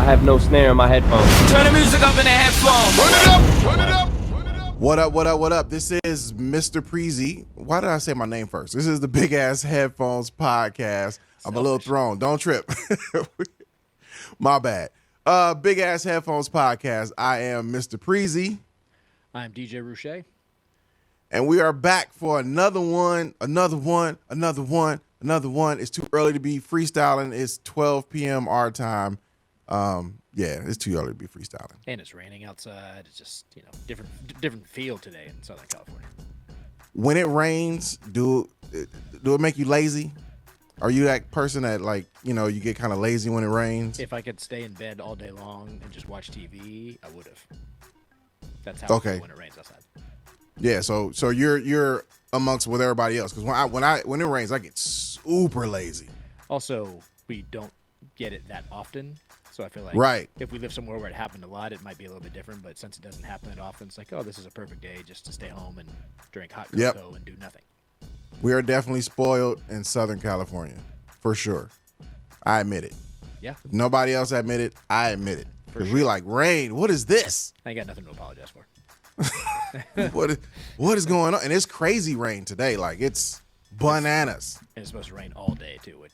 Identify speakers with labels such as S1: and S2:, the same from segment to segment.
S1: have no snare in my headphones.
S2: Turn the music up in the headphones.
S3: Run it up, run it up, run it up. What up, what up, what up? This is Mr. PreeZee. Why did I say my name first? This is the Big Ass Headphones Podcast. I'm a little thrown. Don't trip. My bad. Big Ass Headphones Podcast. I am Mr. PreeZee.
S4: I'm DJ Roueche.
S3: And we are back for another one. It's too early to be freestyling. It's 12 p.m. our time. Yeah, it's too early to be freestyling.
S4: And it's raining outside. It's just, different feel today in Southern California.
S3: When it rains, do it make you lazy? Are you that person that, like, you get kind of lazy when it rains?
S4: If I could stay in bed all day long and just watch TV, I would have. That's how I feel when it rains outside.
S3: Yeah, so you're amongst with everybody else, because when it rains, I get super lazy.
S4: Also, we don't get it that often, so I feel like if we live somewhere where it happened a lot, it might be a little bit different. But since it doesn't happen that often, it's like, oh, this is a perfect day just to stay home and drink hot cocoa and do nothing.
S3: We are definitely spoiled in Southern California, for sure. I admit it.
S4: Yeah.
S3: If nobody else admit it, I admit it. Because we like, rain, what is this?
S4: I ain't got nothing to apologize for.
S3: What is going on? And it's crazy rain today. Like, it's bananas.
S4: And it's supposed to rain all day too,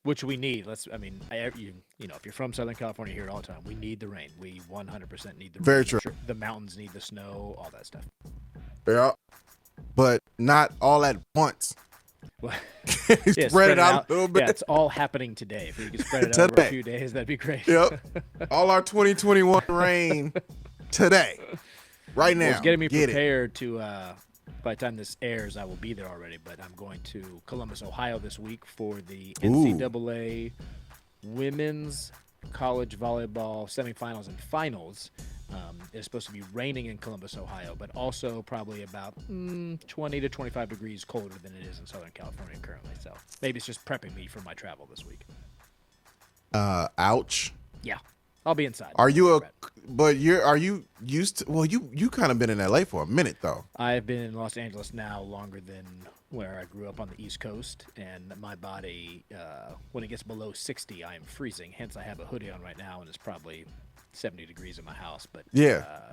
S4: which we need. If you're from Southern California, you hear it all the time. We need the rain. We 100% need the rain.
S3: Very true.
S4: The mountains need the snow, all that stuff.
S3: Yeah, but not all at once.
S4: Well,
S3: spread it out a little bit.
S4: Yeah, it's all happening today. If we could spread it out over a few days, that'd be great.
S3: Yep. All our 2021 rain today. Right now.
S4: Well, it's getting me prepared to, by the time this airs, I will be there already, but I'm going to Columbus, Ohio this week for the NCAA Women's College Volleyball semifinals and finals. It's supposed to be raining in Columbus, Ohio, but also probably about 20 to 25 degrees colder than it is in Southern California currently. So maybe it's just prepping me for my travel this week.
S3: Ouch.
S4: Yeah. Are you used to, well, you kind of been in LA for a minute though. I've been in Los Angeles now longer than where I grew up on the East Coast, and my body, when it gets below 60, I am freezing. Hence, I have a hoodie on right now, and it's probably 70 degrees in my house. But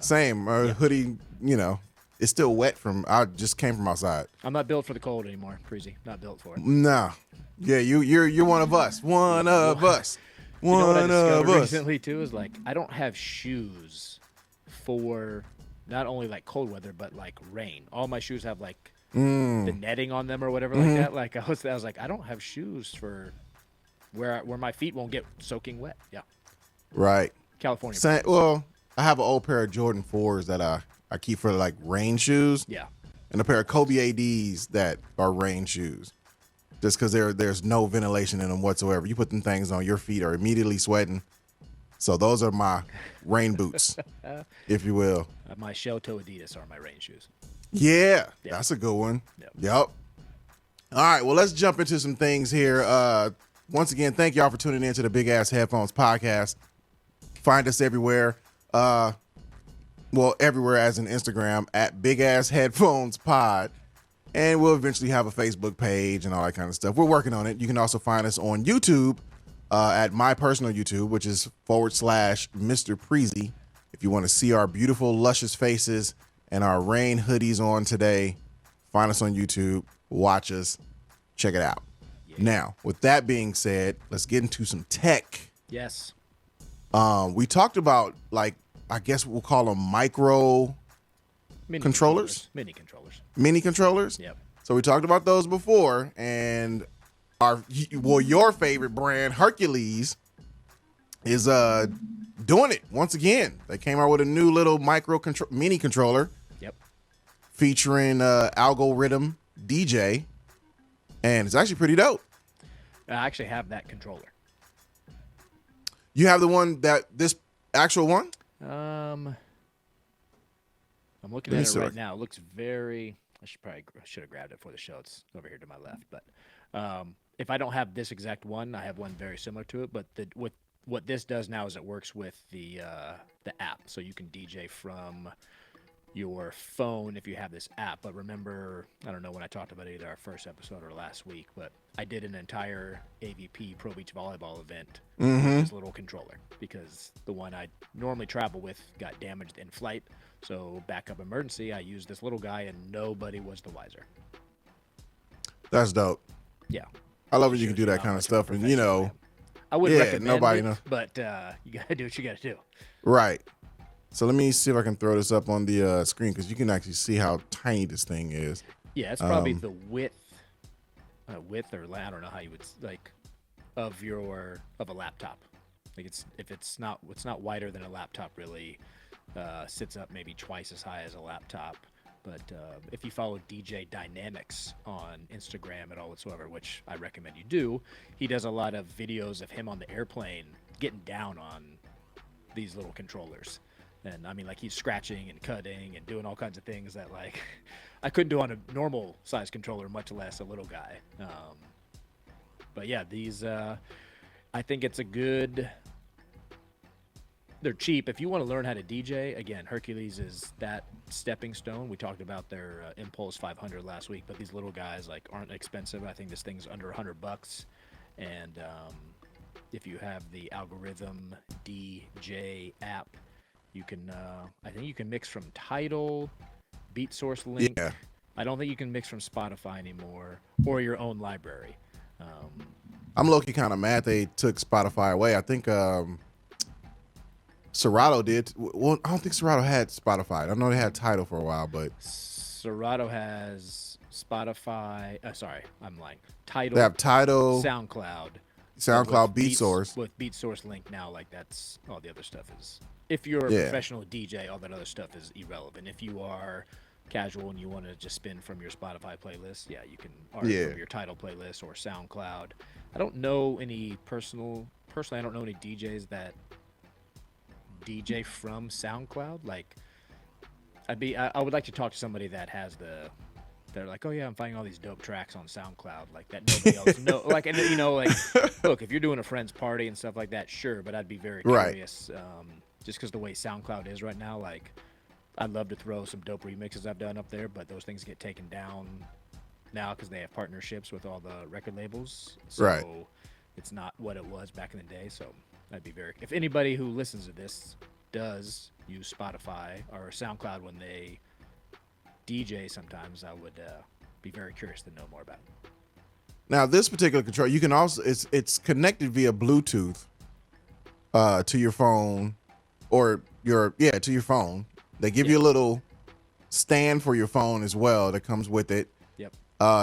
S3: same. Hoodie, it's still wet I just came from outside.
S4: I'm not built for the cold anymore, PreeZee. Not built for it.
S3: Nah. Yeah, you're one of us. One of us.
S4: You know what I discovered recently too is, like, I don't have shoes for not only like cold weather but like rain. All my shoes have like the netting on them or whatever like that. Like I was like, I don't have shoes for where my feet won't get soaking wet. Yeah.
S3: Right.
S4: California.
S3: Well, I have an old pair of Jordan 4s that I keep for like rain shoes.
S4: Yeah.
S3: And a pair of Kobe ADs that are rain shoes. Just because there's no ventilation in them whatsoever. You put them things on, your feet are immediately sweating. So those are my rain boots, if you will.
S4: My shell toe Adidas are my rain shoes.
S3: Yeah, that's a good one. Yep. All right, well, let's jump into some things here. Once again, thank y'all for tuning in to the Big Ass Headphones Podcast. Find us everywhere. Everywhere as in Instagram at Big Ass Headphones Pod. And we'll eventually have a Facebook page and all that kind of stuff. We're working on it. You can also find us on YouTube at my personal YouTube, which is /Mr. PreeZee. If you want to see our beautiful, luscious faces and our rain hoodies on today, find us on YouTube, watch us, check it out. Yeah. Now, with that being said, let's get into some tech.
S4: Yes.
S3: We talked about, like, I guess we'll call them micro controllers. Mini controllers.
S4: Yep.
S3: So we talked about those before, and your favorite brand, Hercules, is doing it once again. They came out with a new little mini controller.
S4: Yep.
S3: Featuring algorithm DJ, and it's actually pretty dope.
S4: I actually have that controller.
S3: You have the one this actual one?
S4: I'm looking at it right now. It looks very. I should have grabbed it for the show. It's over here to my left. But if I don't have this exact one, I have one very similar to it. But what this does now is it works with the app, so you can DJ from your phone if you have this app. But remember, I don't know when I talked about it, either our first episode or last week, but I did an entire AVP Pro Beach volleyball event with this little controller because the one I normally travel with got damaged in flight. So backup emergency, I used this little guy and nobody was the wiser.
S3: That's dope.
S4: Yeah.
S3: I love when you can do that kind of stuff. And, you know,
S4: I would recommend
S3: nobody
S4: it,
S3: knows.
S4: but you got to do what you got to do.
S3: Right. So let me see if I can throw this up on the screen because you can actually see how tiny this thing is.
S4: Yeah, it's probably the width or I don't know how you would of a laptop. Like it's not wider than a laptop really. Sits up maybe twice as high as a laptop. But if you follow DJ Dynamics on Instagram at all whatsoever, which I recommend you do, he does a lot of videos of him on the airplane getting down on these little controllers. And I mean, like, he's scratching and cutting and doing all kinds of things that, like, I couldn't do on a normal size controller, much less a little guy. But yeah, these, I think it's a good, they're cheap. If you want to learn how to DJ, again, Hercules is that stepping stone. We talked about their Impulse 500 last week, but these little guys, like, aren't expensive. I think this thing's under $100. And if you have the Algorithm DJ app, you can, I think you can mix from Tidal, Beat Source Link.
S3: Yeah.
S4: I don't think you can mix from Spotify anymore or your own library.
S3: I'm low-key kind of mad they took Spotify away. I think Serato did. Well, I don't think Serato had Spotify. I know they had Tidal for a while, but
S4: Serato has Spotify. Sorry, I'm lying. Tidal.
S3: They have Tidal,
S4: SoundCloud,
S3: Beat Source.
S4: With Beat Source Link now, like, that's all the other stuff is. If you're a professional DJ, all that other stuff is irrelevant. If you are casual and you want to just spin from your Spotify playlist, yeah, you can from your Tidal playlist or SoundCloud. I don't know any personally, I don't know any DJs that DJ from SoundCloud. Like, I would like to talk to somebody that has they're like, oh yeah, I'm finding all these dope tracks on SoundCloud, like, that nobody else know. Like, and you know, like, look, if you're doing a friend's party and stuff like that, sure, but I'd be very curious, just because the way SoundCloud is right now. Like, I'd love to throw some dope remixes I've done up there, but those things get taken down now because they have partnerships with all the record labels. So it's not what it was back in the day. So I'd be very, if anybody who listens to this does use Spotify or SoundCloud when they DJ sometimes, I would be very curious to know more about it.
S3: Now, this particular controller, you can also, it's connected via Bluetooth to your phone or to your phone. They give you a little stand for your phone as well that comes with it.
S4: Yep.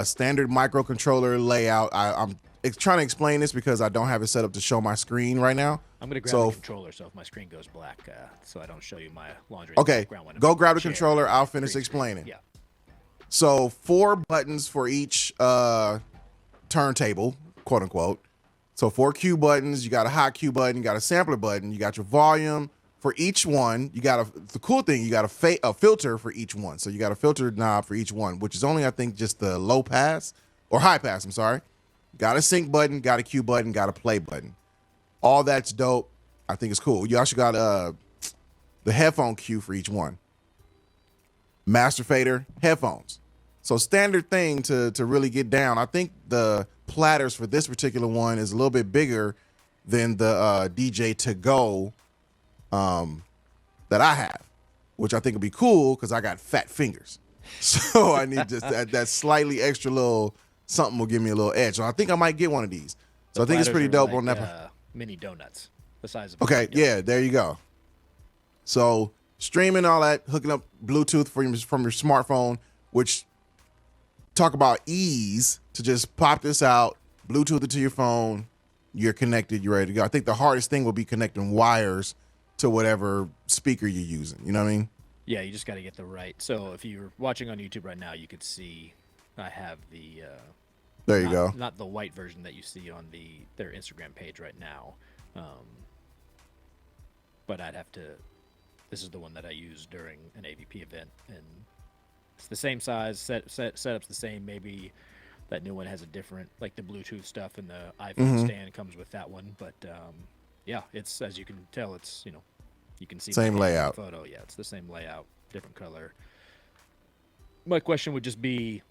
S3: Standard microcontroller layout. I'm trying to explain this because I don't have it set up to show my screen right now.
S4: I'm going to grab the controller so if my screen goes black, so I don't show you my laundry.
S3: Okay, go grab the controller. I'll finish explaining.
S4: Yeah.
S3: So 4 buttons for each turntable, quote unquote. So 4 cue buttons. You got a hot cue button. You got a sampler button. You got your volume for each one. You got the cool thing, you got a filter for each one. So you got a filter knob for each one, which is only, I think, just the low pass or high pass. I'm sorry. Got a sync button, got a cue button, got a play button. All that's dope. I think it's cool. You also got the headphone cue for each one. Master fader, headphones. So standard thing to really get down. I think the platters for this particular one is a little bit bigger than the DJ to go that I have, which I think would be cool because I got fat fingers. So I need just that slightly extra little something will give me a little edge. So I think I might get one of these. So I think it's pretty dope on that.
S4: Mini donuts, the size of.
S3: Okay, yeah, there you go. So streaming all that, hooking up Bluetooth from your smartphone, which talk about ease to just pop this out, Bluetooth it to your phone, you're connected, you're ready to go. I think the hardest thing will be connecting wires to whatever speaker you're using. You know what I mean?
S4: Yeah, you just got to get the right. So if you're watching on YouTube right now, you could see I have the.
S3: There you go.
S4: Not the white version that you see on their Instagram page right now, but I'd have to. This is the one that I used during an AVP event, and it's the same size. Setup's the same. Maybe that new one has a different, like the Bluetooth stuff and the iPhone stand comes with that one. But yeah, it's, as you can tell, it's, you can see
S3: same layout.
S4: photo. Yeah, it's the same layout. different color. My question would just be,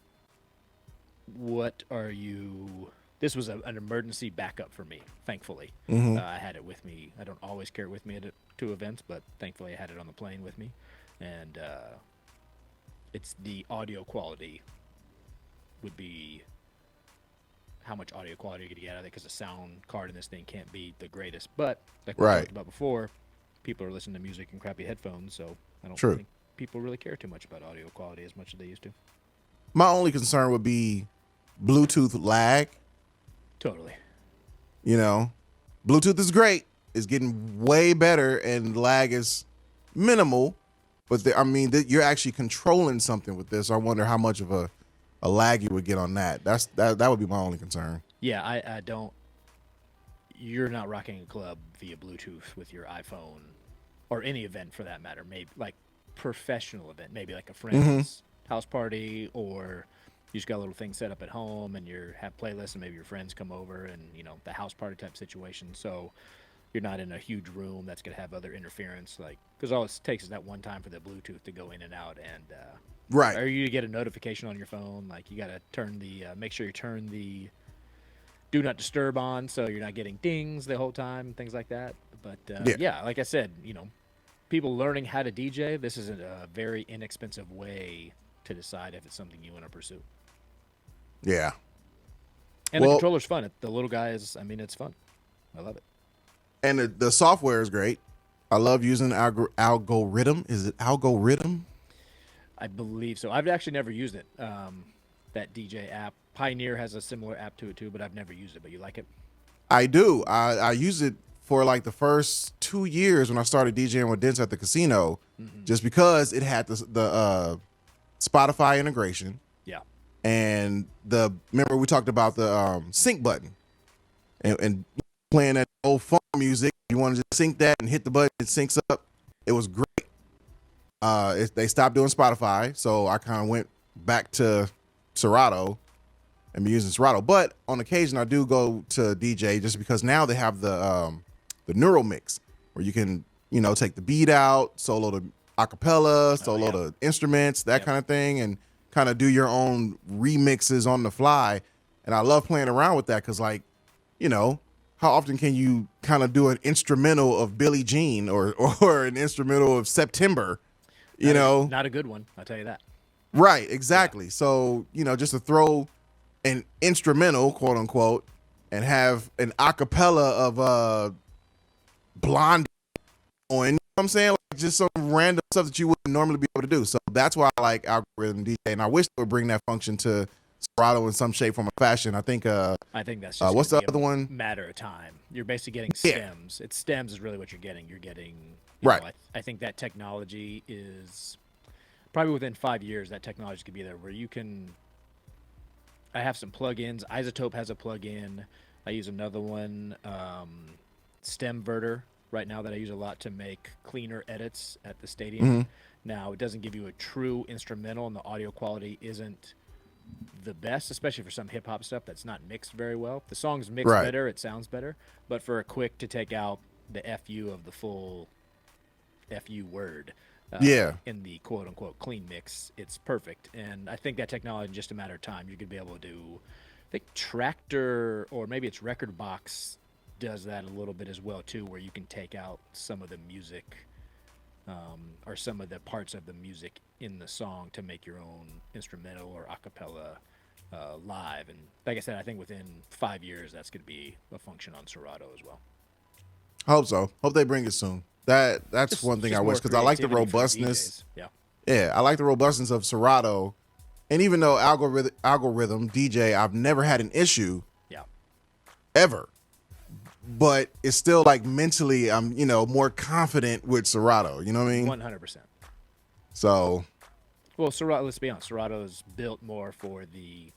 S4: what are you? This was an emergency backup for me, thankfully. I had it with me. I don't always carry it with me to events, but thankfully I had it on the plane with me. And it's the audio quality would be how much audio quality you're going to get out of it, because the sound card in this thing can't be the greatest. But like we talked about before, people are listening to music in crappy headphones, so I don't think people really care too much about audio quality as much as they used to.
S3: My only concern would be Bluetooth lag.
S4: Totally.
S3: Bluetooth is great. It's getting way better, and lag is minimal. But you're actually controlling something with this. I wonder how much of a lag you would get on that. That would be my only concern.
S4: Yeah, I don't. You're not rocking a club via Bluetooth with your iPhone, or any event for that matter. Maybe like professional event, maybe like a friend's house party, or you just got a little thing set up at home and you have playlists, and maybe your friends come over, and the house party type situation. So you're not in a huge room that's gonna have other interference, because all it takes is that one time for the Bluetooth to go in and out, and or you get a notification on your phone, like you gotta turn the make sure you turn the do not disturb on, so you're not getting dings the whole time, things like that. But yeah, like I said, people learning how to DJ, this is a very inexpensive way to decide if it's something you want to pursue.
S3: Yeah.
S4: And the controller's fun. The little guy is, it's fun. I love it.
S3: And the software is great. I love using algorithm. Is it algorithm?
S4: I believe so. I've actually never used it. That DJ app. Pioneer has a similar app to it too, but I've never used it. But you like it?
S3: I do. I use it for like the first 2 years when I started DJing with Dents at the casino, just because it had the Spotify integration.
S4: Yeah.
S3: And remember we talked about the sync button and playing that old funk music. You want to just sync that and hit the button, it syncs up. It was great. They stopped doing Spotify, so I kind of went back to Serato and be using Serato. But on occasion, I do go to DJ just because now they have the neural mix where you can take the beat out, solo the acapella, solo the instruments, that kind of thing, and kind of do your own remixes on the fly. And I love playing around with that because, how often can you kind of do an instrumental of Billie Jean or an instrumental of September?
S4: Not a good one, I'll tell you that.
S3: Right, exactly. Yeah. So, just to throw an instrumental, quote unquote, and have an acapella of Blondie on, you know what I'm saying? Like just some random stuff that you wouldn't normally be able to do. So that's why I like algorithm DJ, and I wish they would bring that function to Serato in some shape, form, or fashion. I think
S4: that's just
S3: what's the other one?
S4: Matter of time. You're basically getting stems. It's stems is really what you're getting. You're getting I think that technology is probably within 5 years. That technology could be there where you can. I have some plugins. Isotope has a plugin. I use another one, Stemverter, right now that I use a lot to make cleaner edits at the stadium. Now it doesn't give you a true instrumental, and the audio quality isn't the best, especially for some hip hop stuff that's not mixed very well. The song's mixed better, it sounds better, but for a quick to take out the FU of the full FU word in the quote unquote clean mix, it's perfect. And I think that technology, in just a matter of time, you could be able to do, I think Tractor or maybe it's Record Box does that a little bit as well too, where you can take out some of the music or some of the parts of the music in the song to make your own instrumental or a cappella live. And like I said, I think within 5 years that's going to be a function on Serato as well.
S3: I hope so. Hope they bring it soon. That's one thing I wish, because I like the robustness. Yeah, I like the robustness of Serato. And even though algorithm DJ, I've never had an issue. Ever. But it's still like mentally, I'm more confident with Serato. You know what I mean?
S4: 100%.
S3: So,
S4: well, Serato. Let's be honest. Serato is built more for the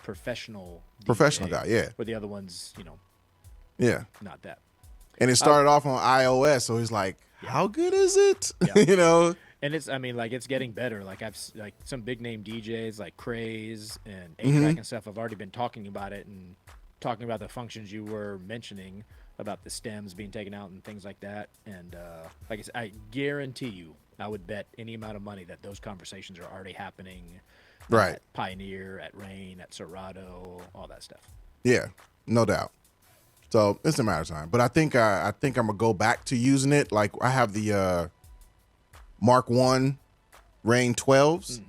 S4: professional
S3: guy. Yeah.
S4: Where the other ones, not that.
S3: And it started off on iOS, so he's like, "How good is it?"
S4: And it's, it's getting better. Like some big name DJs like Craze and A-Track and stuff. I've already been talking about it and talking about the functions you were mentioning about the stems being taken out and things like that. And like I said, I guarantee you, I would bet any amount of money that those conversations are already happening.
S3: Right.
S4: At Pioneer, at Rain, at Serato, all that stuff.
S3: Yeah, no doubt. So it's a matter of time. But I think I'm gonna go back to using it. Like I have the Mark I Rain 12s,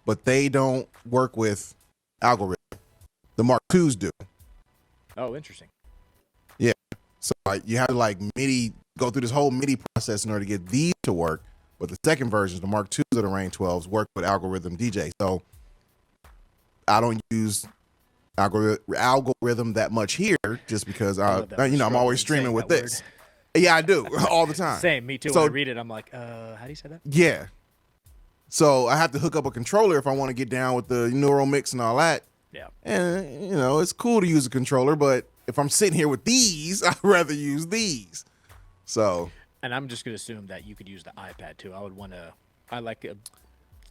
S3: but they don't work with algorithm. The Mark IIs do.
S4: Oh, interesting.
S3: Yeah. So you have to like MIDI, go through this whole MIDI process in order to get these to work. But the second versions, the Mark IIs of the Rain 12s, work with algorithm DJ. So I don't use algorithm that much here just because I'm always streaming with this. Yeah, I do all the time.
S4: Same, me too.
S3: So,
S4: when I read it, I'm like, how do you say that?
S3: Yeah. So I have to hook up a controller if I want to get down with the neural mix and all that.
S4: Yeah.
S3: And it's cool to use a controller, but if I'm sitting here with these, I'd rather use these. So.
S4: And I'm just gonna assume that you could use the iPad too. I like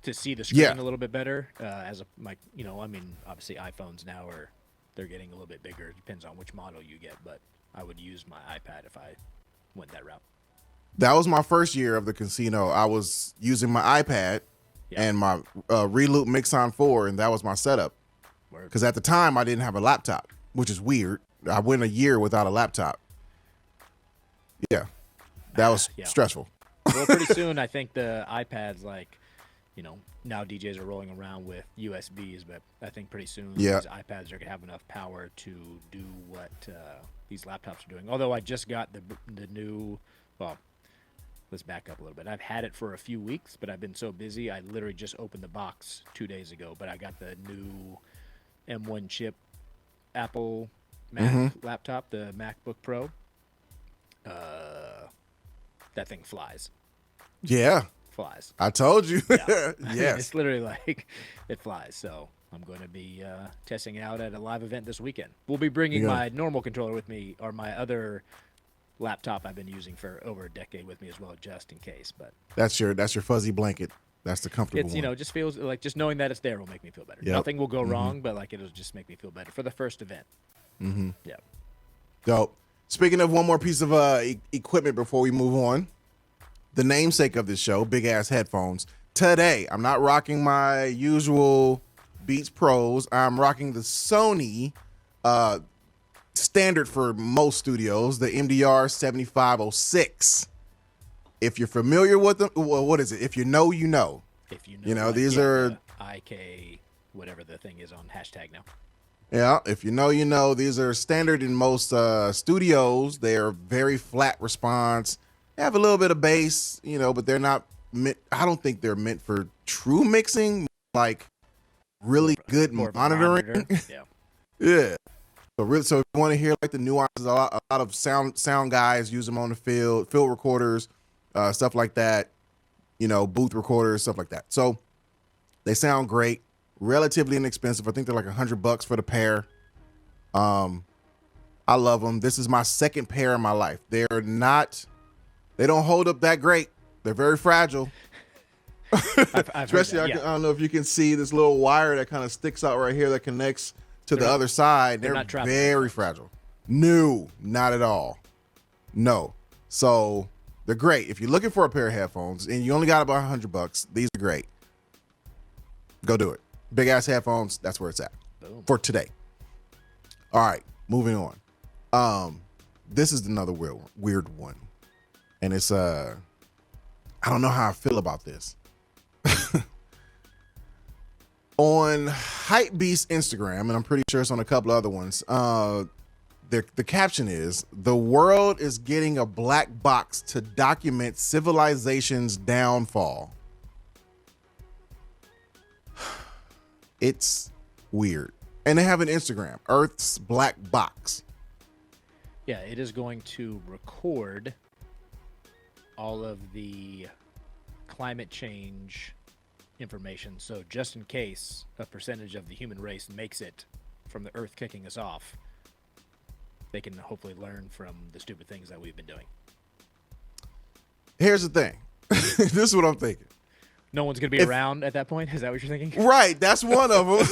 S4: to see the screen a little bit better. Obviously iPhones now they're getting a little bit bigger. It depends on which model you get, but I would use my iPad if I went that route.
S3: That was my first year of the casino. I was using my iPad and my Reloop Mixon 4, and that was my setup. Because at the time, I didn't have a laptop, which is weird. I went a year without a laptop. Yeah, that was stressful.
S4: Well, pretty soon, I think the iPads, now DJs are rolling around with USBs, but I think pretty soon these iPads are going to have enough power to do what these laptops are doing. Although I just got the new, let's back up a little bit. I've had it for a few weeks, but I've been so busy. I literally just opened the box 2 days ago, but I got the new M1 chip Apple Mac laptop, the MacBook Pro. That thing flies.
S3: Yeah.
S4: Flies.
S3: I told you.
S4: Yeah.
S3: Yes.
S4: It's literally like it flies. So I'm going to be testing it out at a live event this weekend. We'll be bringing my normal controller with me, or my other laptop I've been using for over a decade with me as well, just in case. But
S3: that's your fuzzy blanket. That's the comfortable one.
S4: It just feels like just knowing that it's there will make me feel better.
S3: Yep.
S4: Nothing will go wrong, but it'll just make me feel better for the first event.
S3: Mm-hmm.
S4: Yeah.
S3: So speaking of one more piece of equipment before we move on, the namesake of this show, big ass headphones. Today, I'm not rocking my usual Beats Pros. I'm rocking the Sony standard for most studios, the MDR 7506. If you're familiar with them, well, what is it? If you know, you know.
S4: If you know,
S3: these are
S4: IK, whatever the thing is on hashtag now.
S3: Yeah, if you know, you know. These are standard in most studios. They are very flat response. They have a little bit of bass, but they're not meant. I don't think they're meant for true mixing, like really good monitoring.
S4: Yeah.
S3: Yeah. So if you want to hear like the nuances, a lot of sound guys use them on the field recorders, stuff like that. Booth recorders, stuff like that. So they sound great, relatively inexpensive. I think they're like $100 for the pair. I love them. This is my second pair in my life. They don't hold up that great. They're very fragile. Especially, I don't know if you can see this little wire that kind of sticks out right here that connects to the other side. They're very fragile. No, not at all. No. So they're great. If you're looking for a pair of headphones and you only got about $100, these are great. Go do it. Big ass headphones. That's where it's at. Boom. For today. All right, moving on. This is another weird one. And it's I don't know how I feel about this. On Hypebeast Instagram, and I'm pretty sure it's on a couple other ones, the caption is, "The world is getting a black box to document civilization's downfall." It's weird. And they have an Instagram, Earth's Black Box.
S4: Yeah, it is going to record all of the climate change information. So just in case a percentage of the human race makes it from the Earth kicking us off, they can hopefully learn from the stupid things that we've been doing.
S3: Here's the thing. This is what I'm thinking.
S4: No one's going to be around at that point? Is that what you're thinking?
S3: Right. That's one of them.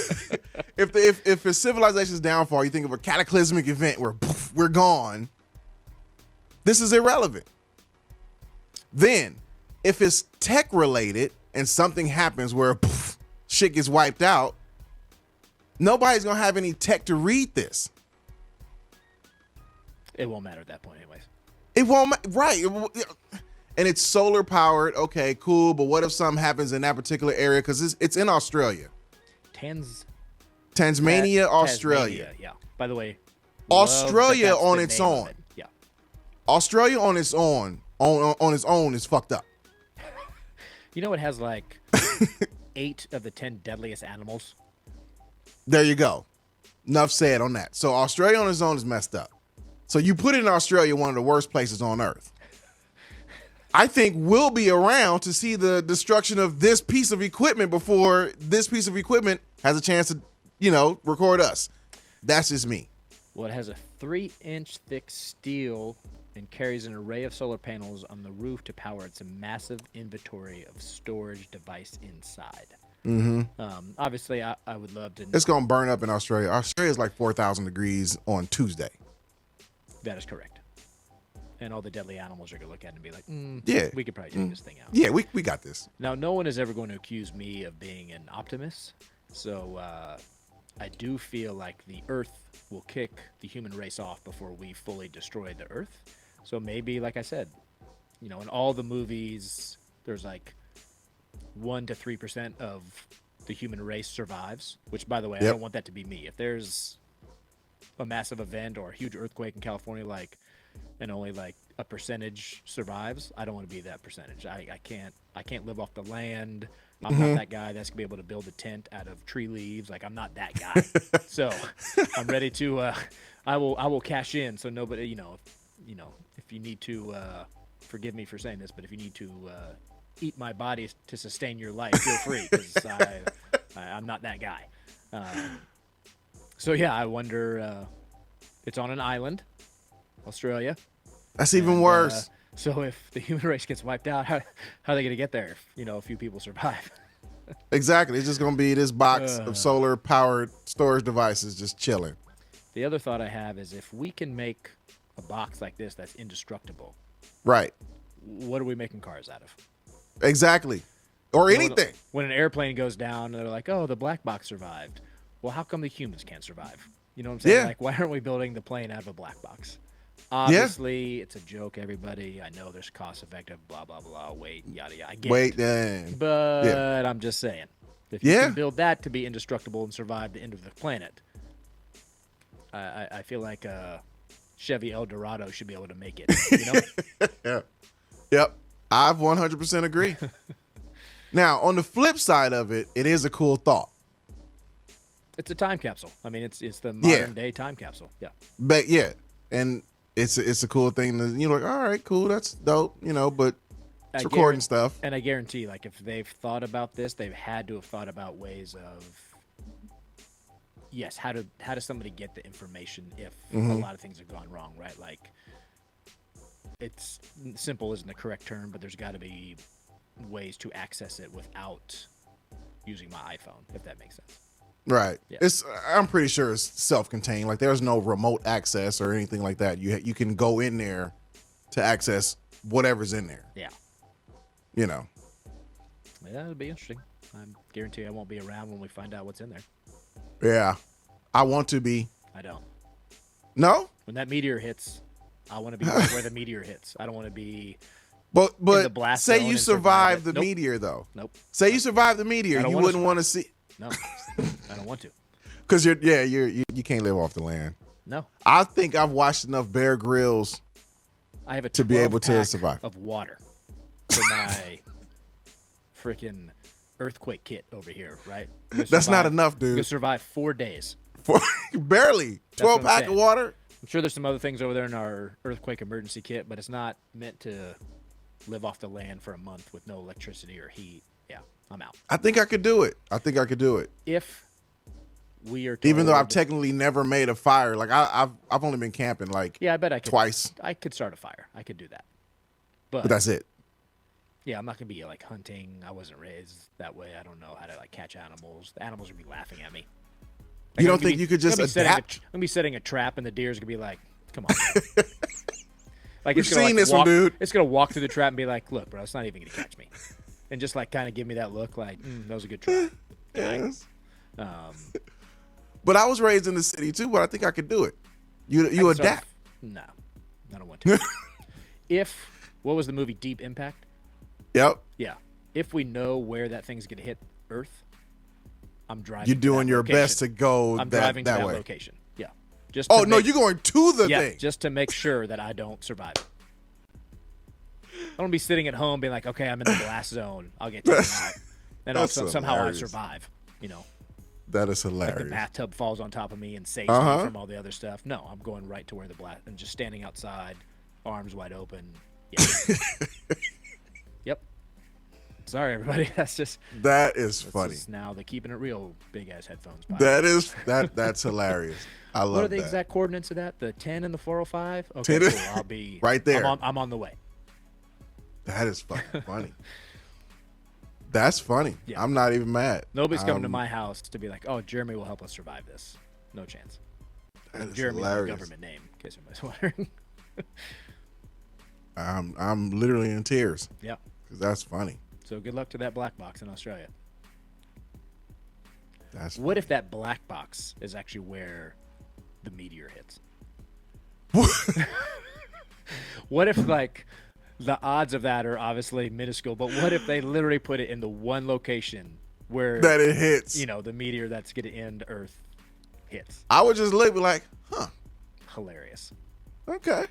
S3: If a civilization's downfall, you think of a cataclysmic event where poof, we're gone. This is irrelevant. Then, if it's tech related and something happens where shit gets wiped out, nobody's gonna have any tech to read this.
S4: It won't matter at that point, anyways.
S3: It won't, right? And it's solar powered. Okay, cool. But what if something happens in that particular area? Because it's in Australia, Tasmania, Australia.
S4: Yeah. By the way,
S3: Australia
S4: that's
S3: on
S4: the
S3: its
S4: name of
S3: own.
S4: it. Yeah.
S3: Australia on its own, on its own is fucked up.
S4: You know, it has like 8 of the 10 deadliest animals.
S3: There you go. Enough said on that. So Australia on its own is messed up. So you put it in Australia, one of the worst places on earth. I think we'll be around to see the destruction of this piece of equipment before this piece of equipment has a chance to, record us. That's just me.
S4: Well, it has a 3-inch thick steel and carries an array of solar panels on the roof to power its massive inventory of storage device inside.
S3: Mm-hmm.
S4: Obviously, I would love to.
S3: It's going to burn up in Australia. Australia is like 4,000 degrees on Tuesday.
S4: That is correct. And all the deadly animals are going to look at it and be like,
S3: yeah,
S4: we could probably take this thing out.
S3: Yeah, we got this.
S4: Now, no one is ever going to accuse me of being an optimist. So I do feel like the Earth will kick the human race off before we fully destroy the Earth. So maybe, like I said, in all the movies, there's like 1 to 3% of the human race survives, which, by the way, I don't want that to be me. If there's a massive event or a huge earthquake in California, and only like a percentage survives, I don't want to be that percentage. I can't live off the land. I'm not that guy that's gonna be able to build a tent out of tree leaves. Like, I'm not that guy. So I'm ready to I will cash in. So nobody, if you need to forgive me for saying this, but if you need to eat my body to sustain your life, feel free, because I'm not that guy. So yeah, I wonder. It's on an island, Australia.
S3: That's even worse.
S4: So if the human race gets wiped out, how are they going to get there if, a few people survive?
S3: Exactly. It's just going to be this box of solar-powered storage devices just chilling.
S4: The other thought I have is, if we can make a box like this that's indestructible,
S3: right?
S4: What are we making cars out of?
S3: Exactly. Or anything.
S4: When an airplane goes down, they're like, oh, the black box survived. Well, how come the humans can't survive? You know what I'm saying?
S3: Yeah.
S4: Like, why aren't we building the plane out of a black box? Obviously, it's a joke, everybody. I know there's cost-effective, blah, blah, blah, wait, yada, yada. I get it. But I'm just saying, if you can build that to be indestructible and survive the end of the planet, I feel like Chevy Eldorado should be able to make it,
S3: Yeah. Yep. I 100% agree. Now, on the flip side of it, it is a cool thought.
S4: It's a time capsule. I mean, it's the modern-day time capsule. Yeah.
S3: But, yeah. And it's a cool thing to, like, all right, cool, that's dope, but it's recording stuff.
S4: And I guarantee, like, if they've thought about this, they've had to have thought about ways of, how does somebody get the information if a lot of things have gone wrong, right? Like, it's simple isn't the correct term, but there's got to be ways to access it without using my iPhone, if that makes sense.
S3: Right.
S4: Yeah.
S3: I'm pretty sure it's self-contained. Like, there's no remote access or anything like that. You can go in there to access whatever's in there.
S4: Yeah.
S3: Yeah,
S4: it'll be interesting. I guarantee I won't be around when we find out what's in there.
S3: Yeah. I want to be.
S4: I don't.
S3: No?
S4: When that meteor hits, I want to be right where the meteor hits. I don't want to be
S3: But
S4: in the blast
S3: say
S4: zone
S3: you
S4: and
S3: survive the
S4: Nope.
S3: meteor, though.
S4: Nope.
S3: Say you survive the meteor, you wouldn't want to see.
S4: No, I don't want to.
S3: Because you can't live off the land.
S4: No.
S3: I think I've watched enough Bear Grylls
S4: I have a
S3: to be able to
S4: 12-pack
S3: survive.
S4: of water for my freaking earthquake kit over here, right?
S3: That's not enough, dude.
S4: You'll survive 4 days.
S3: Barely.
S4: That's what I'm
S3: 12-pack of
S4: saying.
S3: water?
S4: I'm sure there's some other things over there in our earthquake emergency kit, but it's not meant to live off the land for a month with no electricity or heat. Yeah, I'm out.
S3: I think I could do it.
S4: If we are told,
S3: Even though I've technically never made a fire. Like, I've only been camping, like,
S4: I bet I could.
S3: twice.
S4: I could start a fire. I could do that.
S3: But that's it.
S4: Yeah, I'm not going to be, like, hunting. I wasn't raised that way. I don't know how to, like, catch animals. The animals are going to be laughing at me. Like,
S3: You don't think you could just adapt?
S4: I'm going to be setting a trap, and the deer's going to be like, come on. Like
S3: We've
S4: it's gonna
S3: seen
S4: like
S3: this one,
S4: walk,
S3: dude.
S4: It's gonna walk through the trap and be like, "Look, bro, it's not even gonna catch me," and just like kind of give me that look, like, "That was a good try."
S3: Yes.
S4: Um,
S3: But I was raised in the city too, but I think I could do it. You
S4: I can sort
S3: adapt.
S4: of- no, I don't want to. What was the movie Deep Impact?
S3: Yep.
S4: Yeah. If we know where that thing's gonna hit Earth, I'm driving.
S3: You're
S4: to
S3: doing
S4: that
S3: your
S4: location.
S3: I'm go
S4: I'm
S3: that,
S4: driving to
S3: that
S4: that
S3: way.
S4: location. Yeah. Just.
S3: Oh
S4: to
S3: no,
S4: make-
S3: you're going to the
S4: Yeah,
S3: thing.
S4: just to make sure that I don't survive. I don't be sitting at home being like, okay, I'm in the blast zone. I'll get taken out, and
S3: That's
S4: somehow I
S3: hilarious.
S4: survive. You know,
S3: That is
S4: like
S3: hilarious.
S4: the bathtub falls on top of me and saves
S3: Uh-huh.
S4: me from all the other stuff. No, I'm going right to where the blast and just standing outside, arms wide open. Yeah. Yep. Sorry, everybody. That's just
S3: That is funny.
S4: This is now the keeping it real big ass headphones.
S3: That's hilarious. I love
S4: What are the
S3: that.
S4: exact coordinates of that? The 10 and the 405?
S3: 10
S4: Okay,
S3: and-
S4: cool. I'll be
S3: Right there.
S4: I'm on the way.
S3: That is fucking funny. That's funny.
S4: Yeah.
S3: I'm not even mad.
S4: Nobody's coming to my house to be like, oh, Jeremy will help us survive this. No chance.
S3: That is
S4: Jeremy is a
S3: hilarious.
S4: government name, in case anybody's wondering.
S3: I'm literally in tears
S4: Yeah.
S3: because that's funny.
S4: So good luck to that black box in Australia.
S3: That's
S4: What if that black box is actually where the meteor hits? What if, like, the odds of that are obviously minuscule, but what if they literally put it in the one location where,
S3: that it hits.
S4: you know, the meteor that's going to end Earth hits?
S3: I would just look be like, huh,
S4: Hilarious.
S3: okay.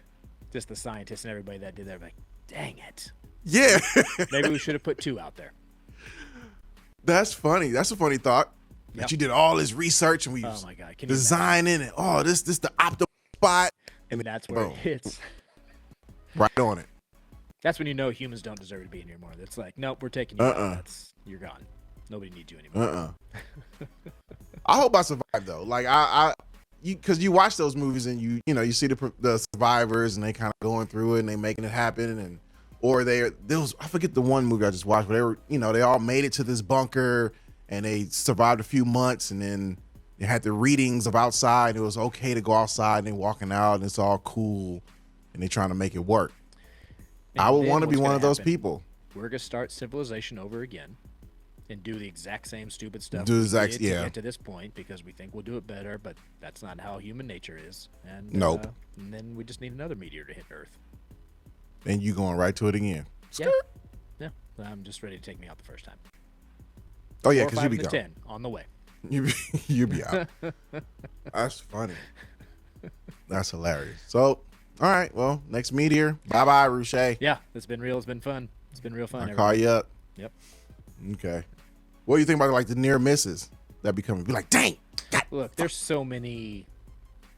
S4: Just the scientists and everybody that did that, like, dang it.
S3: Yeah.
S4: Maybe we should have put 2 out there.
S3: That's funny. That's a funny thought.
S4: Yep.
S3: That you did all this research and we
S4: Oh, my God. Can you imagine?
S3: designing it. Oh, this the optimal spot.
S4: And that's where
S3: boom.
S4: it hits.
S3: Right on it.
S4: That's when you know humans don't deserve to be in here anymore. It's like, nope, we're taking you out. You're gone. Nobody needs you anymore.
S3: I hope I survive though. Like because you watch those movies and you see the survivors and they kind of going through it and they making it happen and I forget the one movie I just watched, but they were they all made it to this bunker and they survived a few months and then they had the readings of outside and it was okay to go outside and they walking out and it's all cool and they trying to make it work.
S4: And
S3: I would
S4: then
S3: want to be
S4: what's
S3: one
S4: gonna
S3: of those
S4: happen,
S3: people.
S4: We're gonna start civilization over again, and do the exact same stupid stuff.
S3: Do the
S4: we
S3: exact-
S4: did
S3: yeah.
S4: to get to this point because we think we'll do it better, but that's not how human nature is. And
S3: Nope.
S4: And then we just need another meteor to hit Earth.
S3: And you going right to it again.
S4: Yeah. Yeah. I'm just ready to take me out the first time.
S3: Oh yeah,
S4: 4,
S3: because
S4: 5,
S3: you be
S4: and the
S3: gone.
S4: 10 on the way.
S3: You be out. That's funny. That's hilarious. So, all right. Well, next meteor. Bye bye, Roueche.
S4: Yeah, it's been real. It's been fun. It's been real fun.
S3: I'll call you up.
S4: Yep.
S3: Okay. What do you think about like the near misses that be coming? Be like, dang. God.
S4: Look, there's so many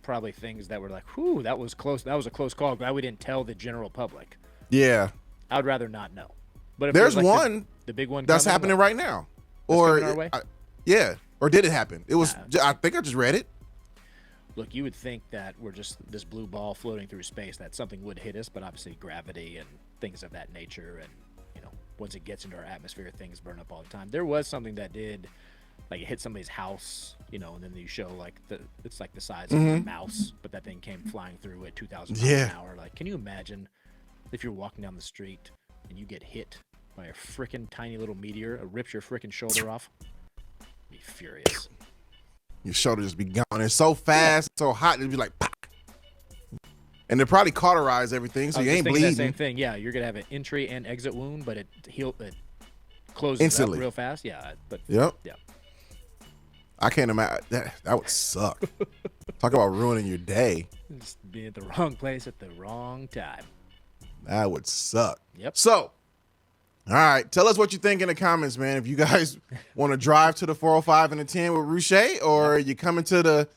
S4: probably things that were like, whew, that was close. That was a close call. Glad we didn't tell the general public.
S3: Yeah.
S4: I would rather not know. But if
S3: There's
S4: like
S3: one
S4: the big one
S3: that's
S4: coming,
S3: happening
S4: like,
S3: right now.
S4: That's
S3: Or
S4: coming our way?
S3: yeah. Or did it happen? It was. I think I just read it.
S4: Look, you would think that we're just this blue ball floating through space, that something would hit us, but obviously gravity and things of that nature, and once it gets into our atmosphere, things burn up all the time. There was something that did, like it hit somebody's house, and then you show like it's like the size of a mouse, but that thing came flying through at 2,000 miles an hour. Like, can you imagine if you're walking down the street and you get hit by a freaking tiny little meteor, it rips your freaking shoulder off? Be furious.
S3: Your shoulder just be gone. It's so fast, so hot. It'd be like, pop. And they probably cauterize everything, so
S4: I was
S3: you
S4: just
S3: ain't
S4: thinking that
S3: bleeding.
S4: same thing. Yeah, you're gonna have an entry and exit wound, but it closes
S3: Instantly.
S4: up real fast. Yeah, but
S3: Yep.
S4: yeah.
S3: I can't imagine that would suck. Talk about ruining your day.
S4: Just being at the wrong place at the wrong time.
S3: That would suck.
S4: Yep.
S3: So, all right, tell us what you think in the comments, man. If you guys want to drive to the 405 and the 10 with Roueche, or you coming to the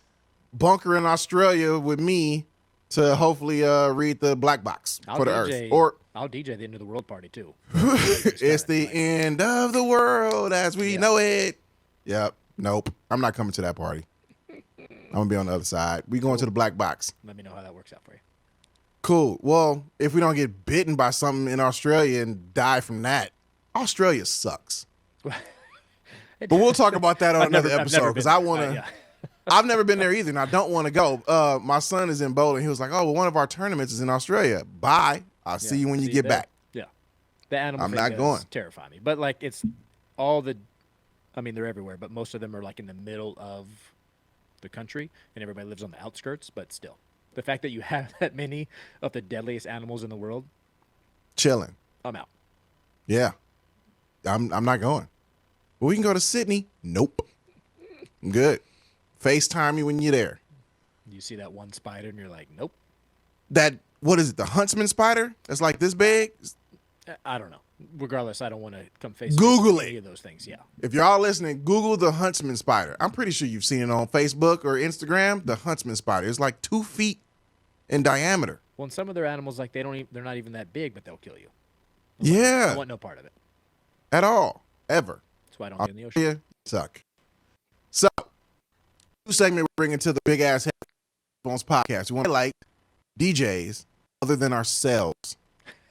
S3: bunker in Australia with me to hopefully read the black box for the Earth. Or
S4: I'll DJ the end of the world party too.
S3: it's the end of the world as we know it. Yep. Nope. I'm not coming to that party. I'm gonna be on the other side. We going to the black box.
S4: Let me know how that works out for you.
S3: Cool. Well, if we don't get bitten by something in Australia and die from that, Australia sucks. But we'll talk about that on another episode because I want to. I've never been there either, and I don't want to go. My son is in bowling. He was like, "Oh, well, one of our tournaments is in Australia. Bye. I'll see you when you get back."
S4: Yeah, the animal
S3: I'm
S4: thing
S3: not
S4: does
S3: going.
S4: terrify me. But like, it's all the, I mean, they're everywhere, but most of them are like in the middle of the country, and everybody lives on the outskirts. But still, the fact that you have that many of the deadliest animals in the world,
S3: Chilling.
S4: I'm out.
S3: Yeah, I'm not going. Well, we can go to Sydney. Nope. I'm good. FaceTime me when you're there.
S4: You see that one spider, and you're like, nope.
S3: That, what is it? The huntsman spider? It's like this big.
S4: I don't know. Regardless, I don't want to come face
S3: Google
S4: with
S3: it.
S4: any of those things. Yeah.
S3: If you're all listening, Google the huntsman spider. I'm pretty sure you've seen it on Facebook or Instagram. The huntsman spider. It's like 2 feet in diameter.
S4: Well, and some of their animals, like they're not even that big, but they'll kill you.
S3: Yeah.
S4: I want no part of it.
S3: At all. Ever.
S4: That's why I don't get in the ocean.
S3: Yeah. Suck. So, new segment we're bringing to the Big Ass Headphones podcast. We want to highlight DJs other than ourselves.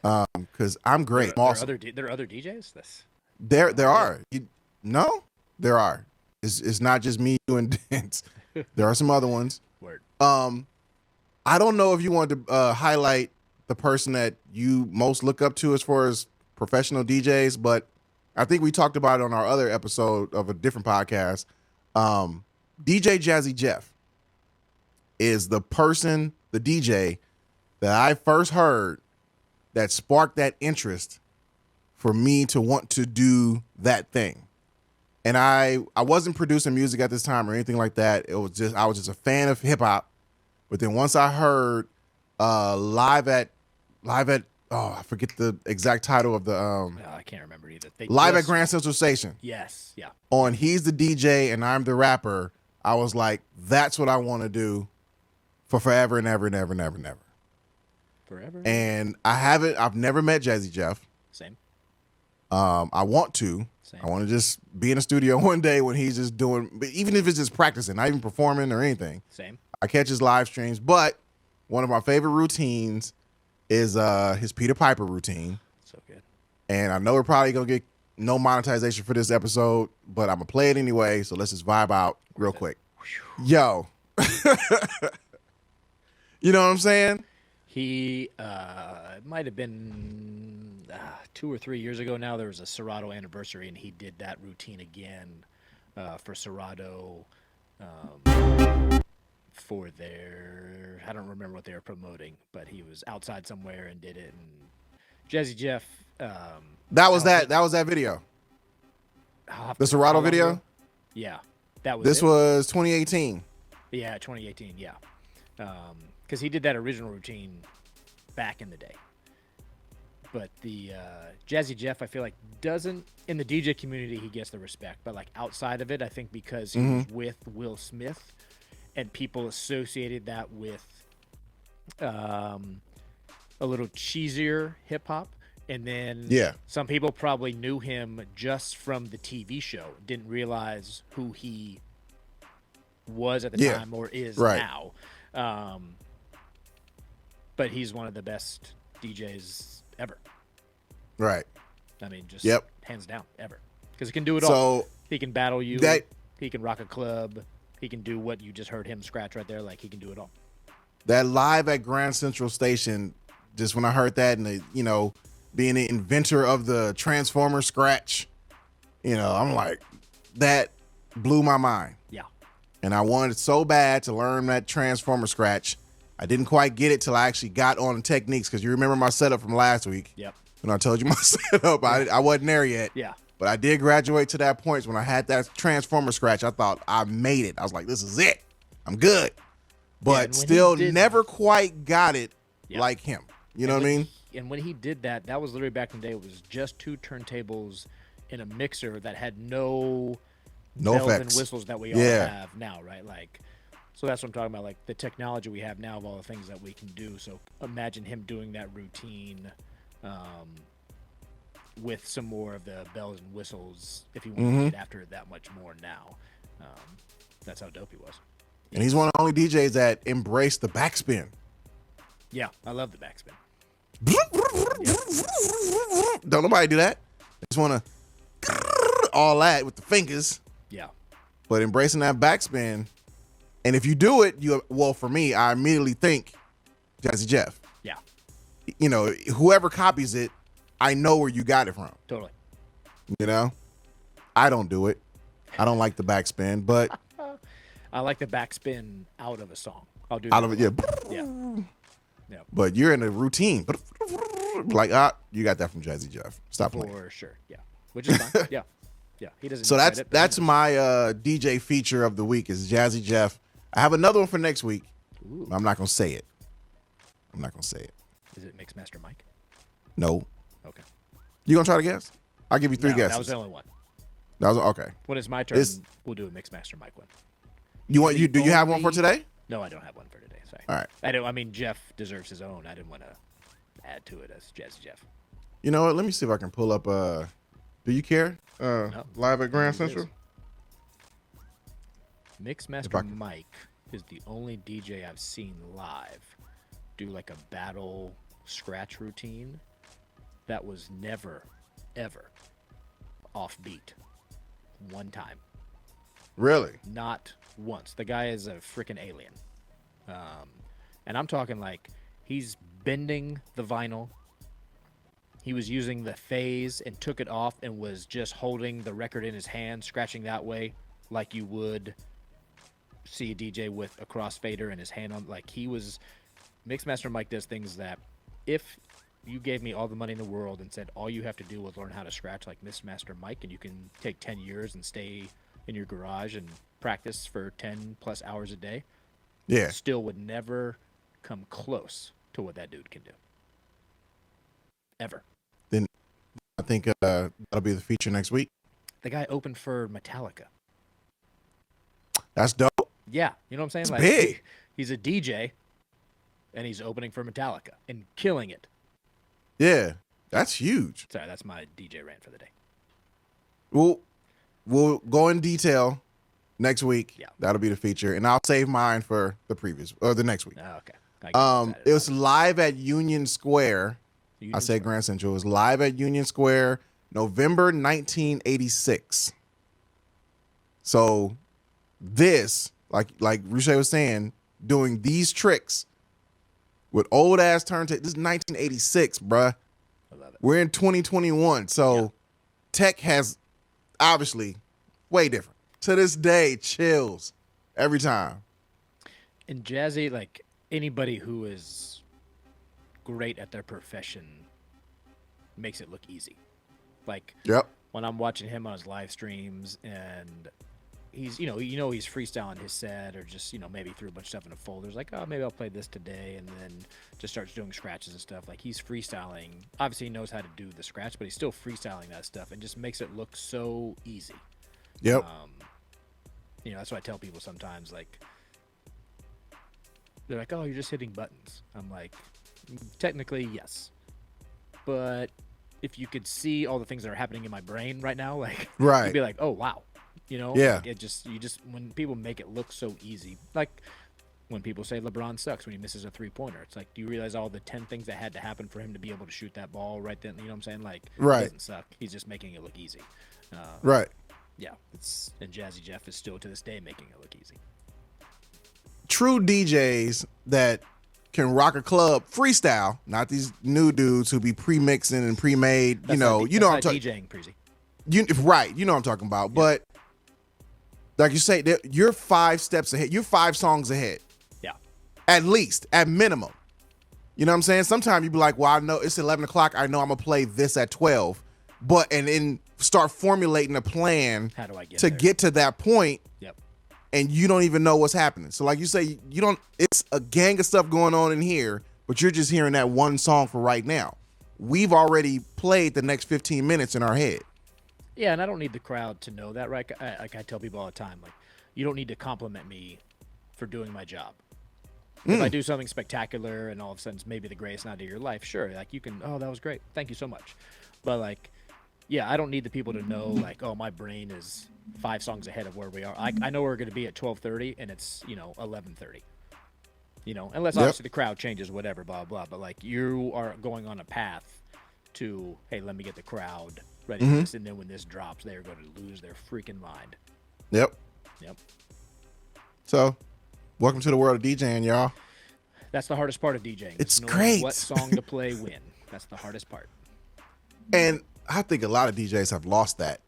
S3: Because I'm great. I'm awesome.
S4: There are other DJs?
S3: There are. No? There are. It's not just me doing dance. There are some other ones.
S4: Word.
S3: I don't know if you want to highlight the person that you most look up to as far as professional DJs, but I think we talked about it on our other episode of a different podcast. DJ Jazzy Jeff is the person, the DJ that I first heard that sparked that interest for me to want to do that thing. And I wasn't producing music at this time or anything like that. I was just a fan of hip hop. But then once I heard live at I forget the exact title of the
S4: I can't remember either.
S3: Live at Grand Central Station.
S4: Yes, yeah.
S3: On He's the DJ and I'm the Rapper, I was like, that's what I want to do for forever and ever and ever and ever and ever.
S4: Forever?
S3: And I've never met Jazzy Jeff.
S4: Same.
S3: I want to.
S4: Same.
S3: I want to just be in a studio one day when he's just doing, even if it's just practicing, not even performing or anything.
S4: Same.
S3: I catch his live streams, but one of my favorite routines is his Peter Piper routine.
S4: So good.
S3: And I know we're probably going to get no monetization for this episode, but I'm going to play it anyway, so let's just vibe out real quick. Yo. You know what I'm saying?
S4: He, it might have been 2 or 3 years ago now, there was a Serato anniversary, and he did that routine again for Serato for their, I don't remember what they were promoting, but he was outside somewhere and did it. And Jazzy Jeff.
S3: That was that video. The Serato video?
S4: Ago? Yeah. That was
S3: This was 2018.
S4: Yeah, 2018, yeah. Because he did that original routine back in the day. But the Jazzy Jeff, I feel like, doesn't, in the DJ community, he gets the respect. But, like, outside of it, I think because he was with Will Smith and people associated that with a little cheesier hip-hop. And then some people probably knew him just from the TV show, didn't realize who he was at the time or is now. But he's one of the best DJs ever.
S3: Right.
S4: I mean, just hands down, ever. Because he can do it all.
S3: So
S4: He can battle you. He can rock a club. He can do what you just heard him scratch right there. Like, he can do it all.
S3: That live at Grand Central Station, just when I heard that and, being the inventor of the Transformer scratch, I'm like, that blew my mind.
S4: Yeah.
S3: And I wanted so bad to learn that Transformer scratch. I didn't quite get it till I actually got on the techniques, because you remember my setup from last week.
S4: Yep.
S3: When I told you my setup, I wasn't there yet.
S4: Yeah.
S3: But I did graduate to that point. When I had that Transformer scratch, I thought I made it. I was like, this is it. I'm good. But still never quite got it like him. You know what I mean?
S4: And when he did that, that was literally back in the day. It was just 2 turntables in a mixer that had no bells
S3: effects
S4: and whistles that we all have now, right? Like, so that's what I'm talking about. Like, the technology we have now of all the things that we can do. So imagine him doing that routine with some more of the bells and whistles if he wanted to get after it that much more now. That's how dope he was.
S3: And he's one of the only DJs that embraced the backspin.
S4: Yeah, I love the backspin.
S3: Don't nobody do that. They just want to all that with the fingers.
S4: Yeah.
S3: But embracing that backspin, And if you do it, for me, I immediately think Jazzy Jeff.
S4: Yeah.
S3: You know, whoever copies it, I know where you got it from.
S4: Totally.
S3: You know, I don't do it. I don't like the backspin, but
S4: I like the backspin out of a song. I'll do
S3: out
S4: that
S3: of it,
S4: yeah. Yeah.
S3: But you're in a routine, like you got that from Jazzy Jeff. Stop playing.
S4: For sure. Yeah. Which is fine. Yeah. Yeah. He doesn't.
S3: So
S4: need credit, but
S3: that's my DJ feature of the week is Jazzy Jeff. I have another one for next week. But I'm not gonna say it.
S4: Is it Mixmaster Mike?
S3: No.
S4: Okay.
S3: You gonna try to guess? I'll give you three guesses.
S4: That was the only one.
S3: That was okay.
S4: When it's my turn, we'll do a Mixmaster Mike one.
S3: Do you have one for today?
S4: No, I don't have one for today. Sorry.
S3: All right.
S4: I mean, Jeff deserves his own. I didn't want to add to it as Jazzy Jeff.
S3: You know what? Let me see if I can pull up. Do you care?
S4: No.
S3: Live at Grand Central.
S4: Mixmaster Mike is the only DJ I've seen live do like a battle scratch routine that was never, ever offbeat. One time.
S3: Really?
S4: Not once. The guy is a freaking alien. And I'm talking like he's bending the vinyl. He was using the phase and took it off and was just holding the record in his hand, scratching that way like you would see a DJ with a crossfader in his hand on. Like he was... Mixmaster Mike does things that if you gave me all the money in the world and said all you have to do was learn how to scratch like Mixmaster Mike and you can take 10 years and stay in your garage and practice for 10 plus hours a day, still would never come close to what that dude can do. Ever.
S3: Then I think that'll be the feature next week.
S4: The guy opened for Metallica.
S3: That's dope.
S4: Yeah, you know what I'm saying?
S3: It's
S4: like
S3: big.
S4: He's a DJ and he's opening for Metallica and killing it.
S3: Yeah, that's huge.
S4: Sorry, that's my DJ rant for the day.
S3: We'll go in detail next week.
S4: Yeah.
S3: That'll be the feature. And I'll save mine for the next week.
S4: Oh, okay.
S3: It was live at Union Square. I said Grand Central. It was live at Union Square, November 1986. So this, like Roueche was saying, doing these tricks with old ass turntable. This is 1986, bruh.
S4: I love it.
S3: We're in 2021. So tech has obviously way different. To this day, chills every time.
S4: And Jazzy, like anybody who is great at their profession makes it look easy. Like when I'm watching him on his live streams and he's he's freestyling his set or just maybe threw a bunch of stuff in a folder. It's like, oh, maybe I'll play this today, and then just starts doing scratches and stuff. Like he's freestyling. Obviously he knows how to do the scratch, but he's still freestyling that stuff and just makes it look so easy.
S3: Yep.
S4: That's what I tell people sometimes. Like they're like, oh, you're just hitting buttons. I'm like, technically yes, but if you could see all the things that are happening in my brain right now, like you'd be like, oh wow.
S3: Yeah.
S4: Like when people make it look so easy, like when people say LeBron sucks when he misses a 3-pointer, it's like, do you realize all the 10 things that had to happen for him to be able to shoot that ball right then? You know what I'm saying? Like, He doesn't suck. He's just making it look easy.
S3: Right.
S4: Yeah. And Jazzy Jeff is still to this day making it look easy.
S3: True DJs that can rock a club freestyle, not these new dudes who be pre-mixing and pre-made.
S4: That's
S3: what I'm talking.
S4: DJing, PreeZee.
S3: You know what I'm talking about. Yeah. But like you say, you're 5 steps ahead. You're 5 songs ahead.
S4: Yeah.
S3: At least, at minimum. You know what I'm saying? Sometimes you be like, well, I know it's 11 o'clock. I know I'm going to play this at 12. And then start formulating a plan
S4: How do I get
S3: to
S4: there?
S3: get to that point.
S4: Yep.
S3: And you don't even know what's happening. So like you say, it's a gang of stuff going on in here, but you're just hearing that one song for right now. We've already played the next 15 minutes in our head.
S4: Yeah, and I don't need the crowd to know that, right? Like I tell people all the time, like, you don't need to compliment me for doing my job. If I do something spectacular and all of a sudden it's maybe the greatest night of your life, sure, like you can, oh, that was great. Thank you so much. But like, yeah, I don't need the people to know like, oh, my brain is 5 songs ahead of where we are. I know we're going to be at 12:30 and it's, 11:30. Unless obviously the crowd changes, whatever, blah, blah. But like you are going on a path to, hey, let me get the crowd ready for this, and then when this drops, they're going to lose their freaking mind.
S3: Yep.
S4: Yep.
S3: So Welcome to the world of DJing, y'all.
S4: That's the hardest part of DJing.
S3: It's
S4: knowing
S3: great.
S4: What song to play when. That's the hardest part.
S3: And I think a lot of DJs have lost that.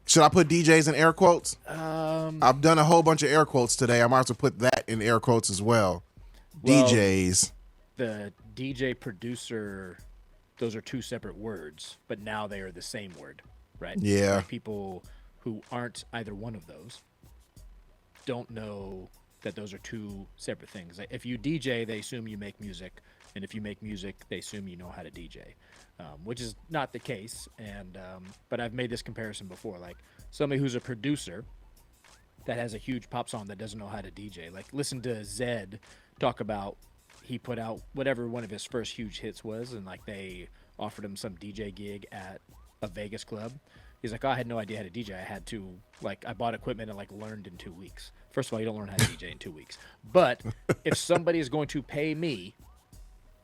S3: Should I put DJs in air quotes? I've done a whole bunch of air quotes today. I might as well put that in air quotes as well. DJs.
S4: The DJ producer, those are two separate words, but now they are the same word, right?
S3: Yeah.
S4: Like people who aren't either one of those don't know that those are two separate things. Like if you DJ, they assume you make music, and if you make music, they assume you know how to DJ, which is not the case. And but I've made this comparison before. Like somebody who's a producer that has a huge pop song that doesn't know how to DJ. Like listen to Zed talk about he put out whatever one of his first huge hits was, and like they offered him some DJ gig at a Vegas club. He's like, oh, I had no idea how to DJ. I had to, like, I bought equipment and, like, learned in 2 weeks. First of all, you don't learn how to DJ in 2 weeks. But if somebody is going to pay me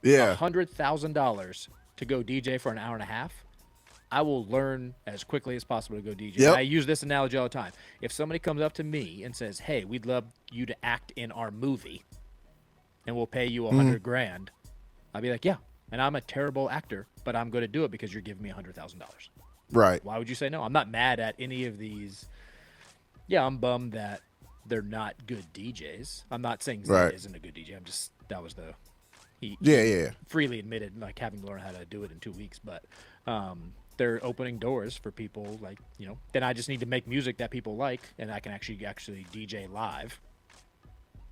S4: $100,000 to go DJ for an hour and a half, I will learn as quickly as possible to go DJ.
S3: Yep.
S4: I use this analogy all the time. If somebody comes up to me and says, hey, we'd love you to act in our movie and we'll pay you $100,000, I'll be like, yeah. And I'm a terrible actor, but I'm going to do it because you're giving me $100,000.
S3: Right.
S4: Why would you say no? I'm not mad at any of these. Yeah, I'm bummed that they're not good DJs. I'm not saying Zed isn't a good DJ. I'm just, that was the, he freely admitted like having to learn how to do it in 2 weeks. But they're opening doors for people like, you know, then I just need to make music that people like, and I can actually DJ live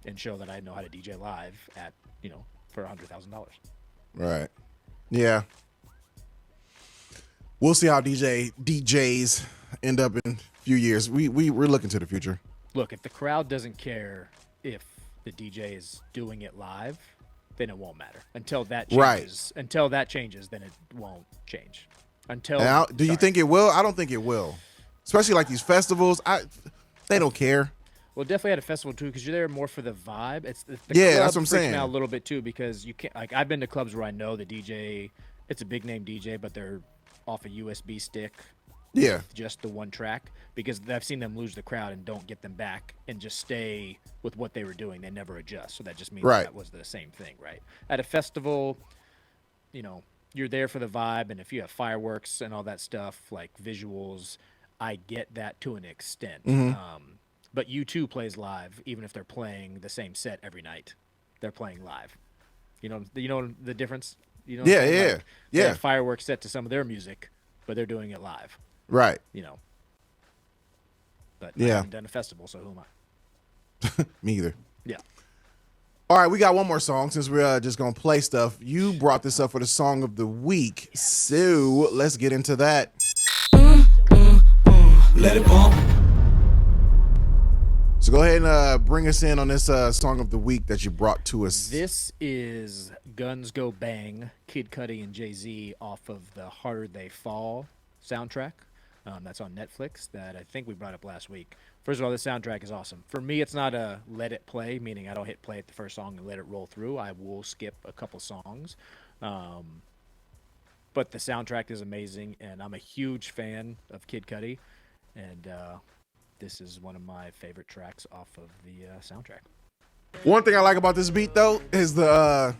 S4: and show that I know how to DJ live at, you know, for $100,000.
S3: Right. Yeah. We'll see how DJs end up in a few years. We're looking to the future.
S4: Look, if the crowd doesn't care if the DJ is doing it live, then it won't matter. Until that changes, then it won't change. Do
S3: you think it will? I don't think it will. Especially like these festivals, they don't care.
S4: Well, definitely at a festival too, because you're there more for the vibe. It's the
S3: that's what I'm saying.
S4: Out a little bit too, because you can't. Like I've been to clubs where I know the DJ, it's a big name DJ, but they're off a USB stick.
S3: Yeah.
S4: Just the one track, because I've seen them lose the crowd and don't get them back and just stay with what they were doing. They never adjust. So that just means that was the same thing, right? At a festival, you know, you're there for the vibe, and if you have fireworks and all that stuff, like visuals, I get that to an extent. But U2 plays live, even if they're playing the same set every night. They're playing live. You know the difference? You know they have fireworks set to some of their music, but they're doing it live.
S3: Right.
S4: You know. But I haven't done a festival, so who am I?
S3: Me either.
S4: Yeah.
S3: All right, we got one more song since we're just going to play stuff. You brought this up for the song of the week, so let's get into that.
S2: Let it bump.
S3: So go ahead and bring us in on this song of the week that you brought to us.
S4: This is Guns Go Bang, Kid Cudi and Jazzy off of the Harder They Fall soundtrack. That's on Netflix that I think we brought up last week. First of all, this soundtrack is awesome. For me, it's not a let it play, meaning I don't hit play at the first song and let it roll through. I will skip a couple songs. But the soundtrack is amazing, and I'm a huge fan of Kid Cudi. And this is one of my favorite tracks off of the soundtrack.
S3: One thing I like about this beat, though, is the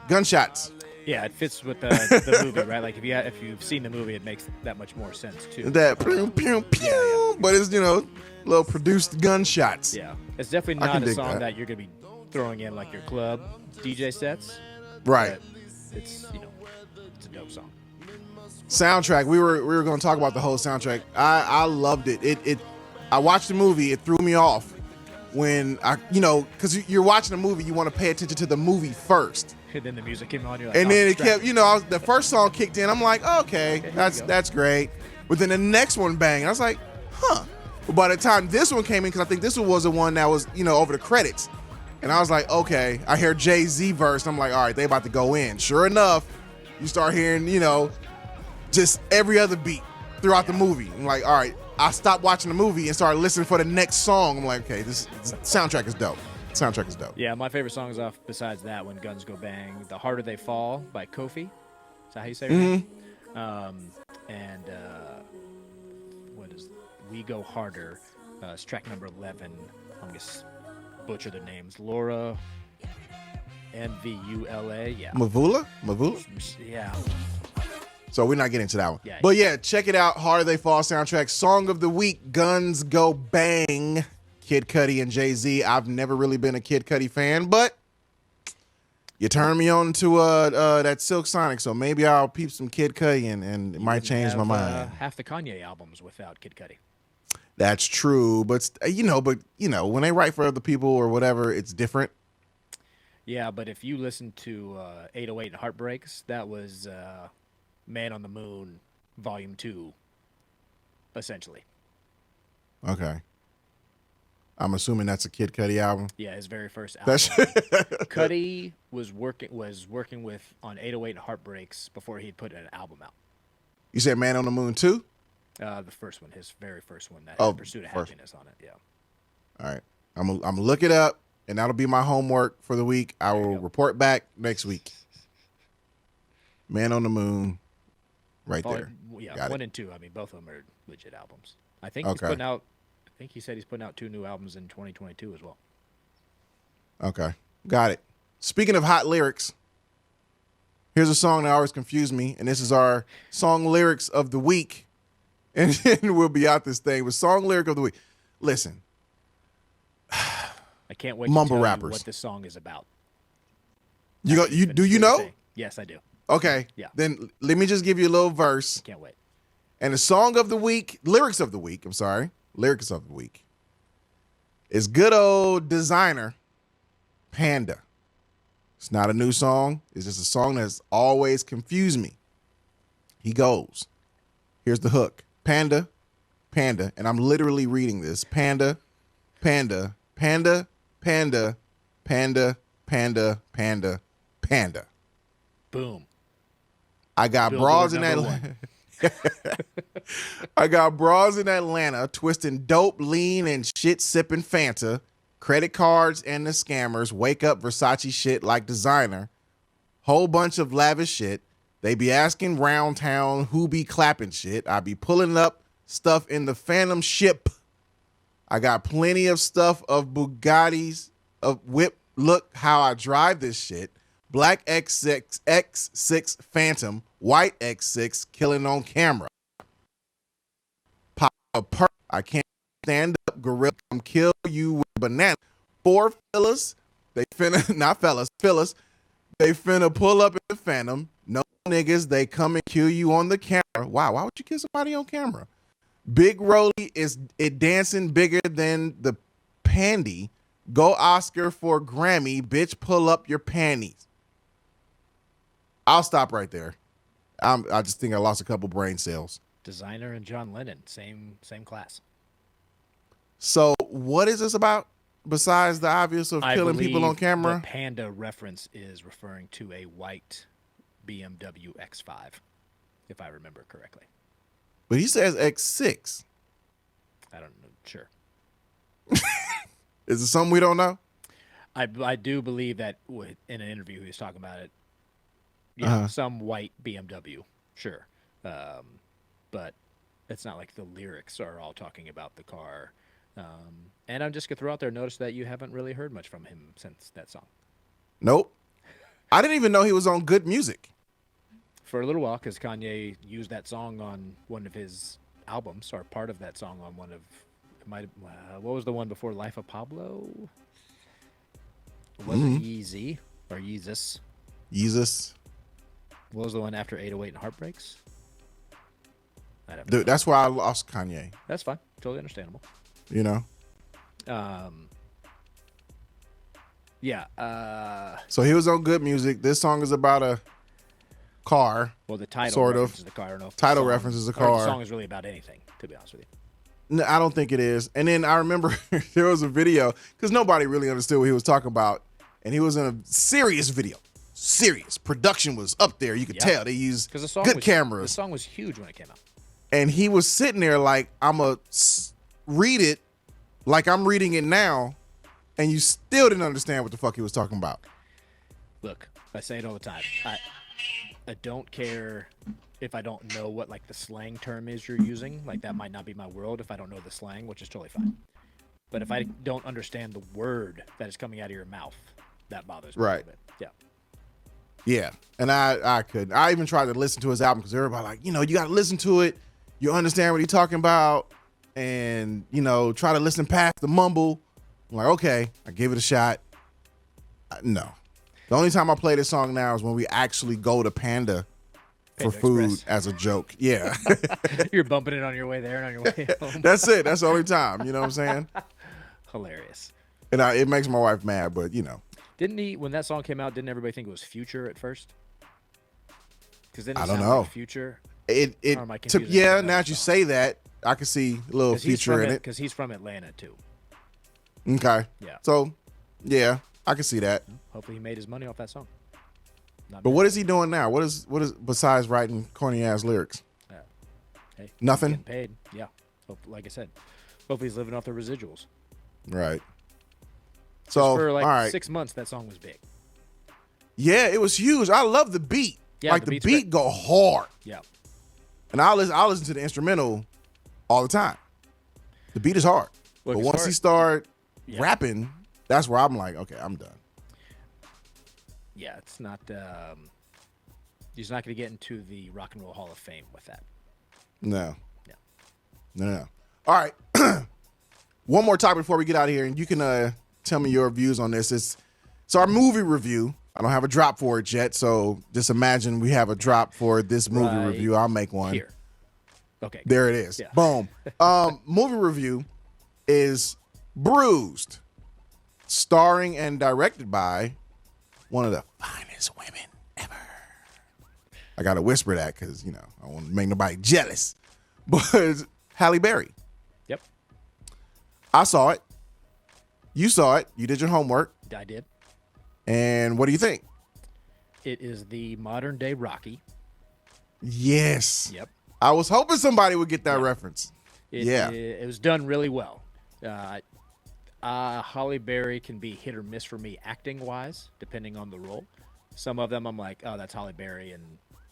S3: gunshots.
S4: Yeah, it fits with the movie, right? Like if you've seen the movie, it makes that much more sense too.
S3: That pew pew pew, but it's little produced gunshots.
S4: Yeah, it's definitely not a song that you're gonna be throwing in like your club DJ sets.
S3: Right.
S4: It's it's a dope song.
S3: Soundtrack. We were going to talk about the whole soundtrack. I loved it. I watched the movie. It threw me off when because you're watching a movie, you want to pay attention to the movie first.
S4: And then the music came on. You're like,
S3: and then it kept, the first song kicked in. I'm like, oh, okay, that's great. But then the next one banged. I was like, huh. But by the time this one came in, because I think this one was the one that was, over the credits. And I was like, okay, I hear Jay-Z verse. I'm like, all right, they about to go in. Sure enough, you start hearing, just every other beat throughout the movie. I'm like, all right, I stopped watching the movie and started listening for the next song. I'm like, okay, this soundtrack is dope. Soundtrack is dope.
S4: Yeah, my favorite songs off besides that one, Guns Go Bang, The Harder They Fall by Kofi. Is that how you say it? And what is We Go Harder? It's track number 11. I'm just butcher the names. Laura, Mvula. Yeah.
S3: Mavula?
S4: Yeah.
S3: So we're not getting into that one.
S4: Yeah.
S3: But yeah, check it out. Harder They Fall soundtrack. Song of the week, Guns Go Bang. Kid Cudi and Jay-Z. I've never really been a Kid Cudi fan, but you turned me on to that Silk Sonic, so maybe I'll peep some Kid Cudi and it might change my mind.
S4: Half the Kanye albums without Kid Cudi.
S3: That's true, but when they write for other people or whatever, it's different.
S4: Yeah, but if you listen to 808 and Heartbreaks, that was Man on the Moon Volume 2, essentially.
S3: Okay. I'm assuming that's a Kid Cudi album.
S4: Yeah, his very first album. Cudi was working with on 808 and Heartbreaks before he'd put an album out.
S3: You said Man on the Moon 2?
S4: The first one, his very first one, that had Pursuit of Happiness on it. Yeah.
S3: All right. I'm gonna look it up, and that'll be my homework for the week. I will report back next week. Man on the Moon, right there.
S4: Yeah,
S3: Got
S4: 1
S3: it.
S4: and 2. I mean, both of them are legit albums. I think he's putting out. I think he said he's putting out 2 new albums in 2022 as well.
S3: Okay, got it. Speaking of hot lyrics, here's a song that always confused me, and this is our song lyrics of the week. And then we'll be out this thing with song lyric of the week. Listen.
S4: I can't wait
S3: Mumble
S4: to tell
S3: rappers.
S4: you what this song is about.
S3: Do you know?
S4: Yes, I do.
S3: Okay.
S4: Yeah.
S3: Then let me just give you a little verse.
S4: Can't wait.
S3: And the song of the week, lyrics of the week is good old Designer, Panda. It's not a new song. It's just a song that's always confused me. He goes, here's the hook. Panda, panda, and I'm literally reading this. Panda, panda, panda, panda, panda, panda, panda, panda.
S4: Boom.
S3: I got bras in Atlanta. I got bras in Atlanta twisting dope, lean, and shit sipping Fanta. Credit cards and the scammers wake up Versace shit like Designer. Whole bunch of lavish shit. They be asking round town who be clapping shit. I be pulling up stuff in the Phantom ship. I got plenty of stuff of Bugattis, of whip. Look how I drive this shit. Black X6, X6 Phantom, white X6 killing on camera. Pop a perk. I can't stand up. Gorilla come kill you with banana. 4 fellas. They finna, not fellas, fellas. They finna pull up in the Phantom. No niggas, they come and kill you on the camera. Wow, why would you kill somebody on camera? Big Rolly is it dancing bigger than the pandy. Go Oscar for Grammy, bitch, pull up your panties. I'll stop right there. I just think I lost a couple brain cells.
S4: Designer and John Lennon, same class.
S3: So what is this about? Besides the obvious of killing people on camera?
S4: The panda reference is referring to a white BMW X5, if I remember correctly.
S3: But he says X6.
S4: I don't know. Sure.
S3: Is it something we don't know?
S4: I do believe that in an interview he was talking about it. Yeah, some white BMW. Sure. But it's not like the lyrics are all talking about the car. And I'm just going to throw out there, notice that you haven't really heard much from him since that song.
S3: Nope. I didn't even know he was on Good Music.
S4: For a little while, because Kanye used that song on one of his albums, or part of that song on one of, what was the one before Life of Pablo? Was it Yeezy or Yeezus?
S3: Yeezus.
S4: What was the one after 808 and Heartbreaks?
S3: Dude, that's why I lost Kanye.
S4: That's fine. Totally understandable.
S3: You know?
S4: Yeah.
S3: So he was on Good Music. This song is about a car.
S4: Well, the title
S3: sort
S4: references
S3: of.
S4: the car. I don't know if
S3: title
S4: the song,
S3: references the
S4: or
S3: car.
S4: the song is really about anything, to be honest with you.
S3: No, I don't think it is. And then I remember there was a video, because nobody really understood what he was talking about. And he was in a serious video. Serious. Production was up there. You could tell. They used good cameras.
S4: The song was huge when it came out.
S3: And he was sitting there like, I'm going to read it like I'm reading it now. And you still didn't understand what the fuck he was talking about.
S4: Look, I say it all the time. I don't care if I don't know what, like, the slang term is you're using. Like, that might not be my world if I don't know the slang, which is totally fine. But if I don't understand the word that is coming out of your mouth, that bothers me
S3: Right.
S4: a little bit. Yeah.
S3: Yeah, and I couldn't. I even tried to listen to his album because everybody like, you got to listen to it. You understand what he's talking about, and try to listen past the mumble. I'm like, okay, I give it a shot. No, the only time I play this song now is when we actually go to Panda for food
S4: Express.
S3: as a joke. Yeah,
S4: You're bumping it on your way there and on your way home.
S3: that's it. That's the only time. You know what I'm saying?
S4: Hilarious.
S3: And it makes my wife mad, but
S4: Didn't he, when that song came out, didn't everybody think it was Future at first? Because then
S3: I don't know.
S4: like Future.
S3: It
S4: Or am I
S3: took.
S4: confusing
S3: Yeah,
S4: with
S3: now
S4: another
S3: that you
S4: song?
S3: say that, I can see a little Future in it.
S4: Because he's from Atlanta, too.
S3: Okay.
S4: Yeah.
S3: So, yeah, I can see that.
S4: Hopefully he made his money off that song. Not
S3: But
S4: me.
S3: what is he doing now? What is besides writing corny ass lyrics?
S4: Hey,
S3: Nothing?
S4: he's getting paid. Yeah. Like I said, hopefully he's living off the residuals.
S3: Right. So,
S4: For like
S3: all right.
S4: 6 months, that song was big.
S3: Yeah, it was huge. I love the beat.
S4: Yeah,
S3: like
S4: the
S3: the
S4: beat's
S3: beat
S4: great.
S3: go hard.
S4: Yeah.
S3: And I'll listen to the instrumental all the time. The beat is hard.
S4: Look,
S3: but
S4: as
S3: once
S4: far-
S3: he start
S4: Yeah.
S3: rapping, that's where I'm like, okay, I'm done.
S4: Yeah, it's not. He's not going to get into the Rock and Roll Hall of Fame with that.
S3: No.
S4: Yeah.
S3: No. All right. One more topic before we get out of here, and you can tell me your views on this. It's our movie review. I don't have a drop for it yet, so just imagine we have a drop for this movie
S4: Right
S3: review. I'll make one.
S4: Here. Okay.
S3: There it is.
S4: Yeah.
S3: Boom. Movie review is Bruised, starring and directed by one of the finest women ever. I got to whisper that because, I don't want to make nobody jealous. But Halle Berry.
S4: Yep.
S3: I saw it. You saw it. You did your homework.
S4: I did.
S3: And what do you think?
S4: It is the modern day Rocky.
S3: Yes.
S4: Yep.
S3: I was hoping somebody would get that reference.
S4: It was done really well. Holly Berry can be hit or miss for me acting wise, depending on the role. Some of them I'm like, oh, that's Holly Berry, and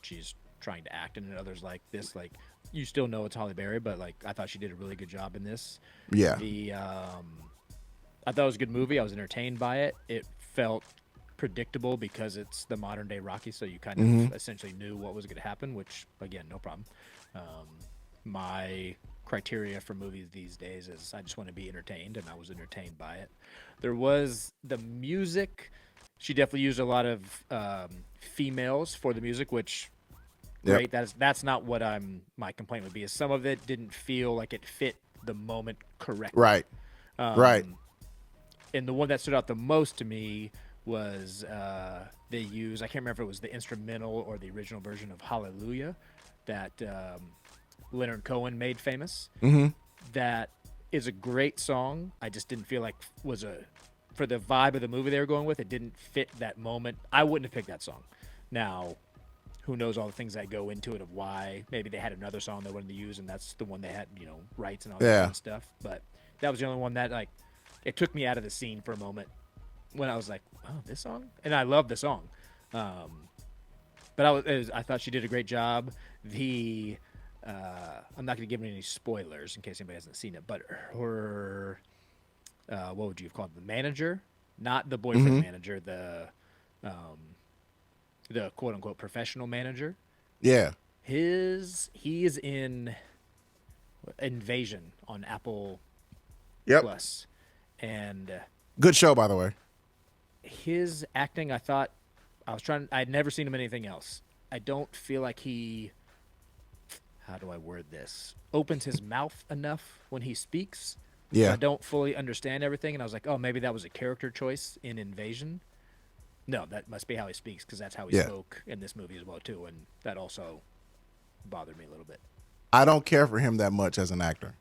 S4: she's trying to act, and others like this, like you still know it's Holly Berry, but like I thought she did a really good job in this.
S3: Yeah.
S4: I thought it was a good movie. I was entertained by it. It felt predictable because it's the modern day Rocky, so you kind of essentially knew what was going to happen, which again, no problem. My criteria for movies these days is I just want to be entertained, and I was entertained by it. There was the music. She definitely used a lot of females for the music, which great. That's not what my complaint would be. Is some of it didn't feel like it fit the moment correctly.
S3: Right. Right.
S4: And the one that stood out the most to me was they used, I can't remember if it was the instrumental or the original version of Hallelujah that Leonard Cohen made famous.
S3: Mm-hmm.
S4: That is a great song. I just didn't feel like for the vibe of the movie they were going with, it didn't fit that moment. I wouldn't have picked that song. Now, who knows all the things that go into it of why maybe they had another song they wanted to use, and that's the one they had, rights and all that kind of stuff. But that was the only one that it took me out of the scene for a moment when I was like, oh, this song? And I love the song. But I thought she did a great job. I'm not going to give any spoilers in case anybody hasn't seen it, but her, what would you have called it? The manager? Not the boyfriend manager, the quote unquote professional manager.
S3: Yeah.
S4: He is in Invasion on Apple Plus. And
S3: good show, by the way.
S4: his acting, I'd never seen him in anything else. I don't feel like he, how do I word this, opens his mouth enough when he speaks.
S3: Yeah.
S4: I don't fully understand everything, and I was like, oh, maybe that was a character choice in Invasion. No, that must be how he speaks, because that's how he spoke in this movie as well, too, and that also bothered me a little bit.
S3: I don't care for him that much as an actor.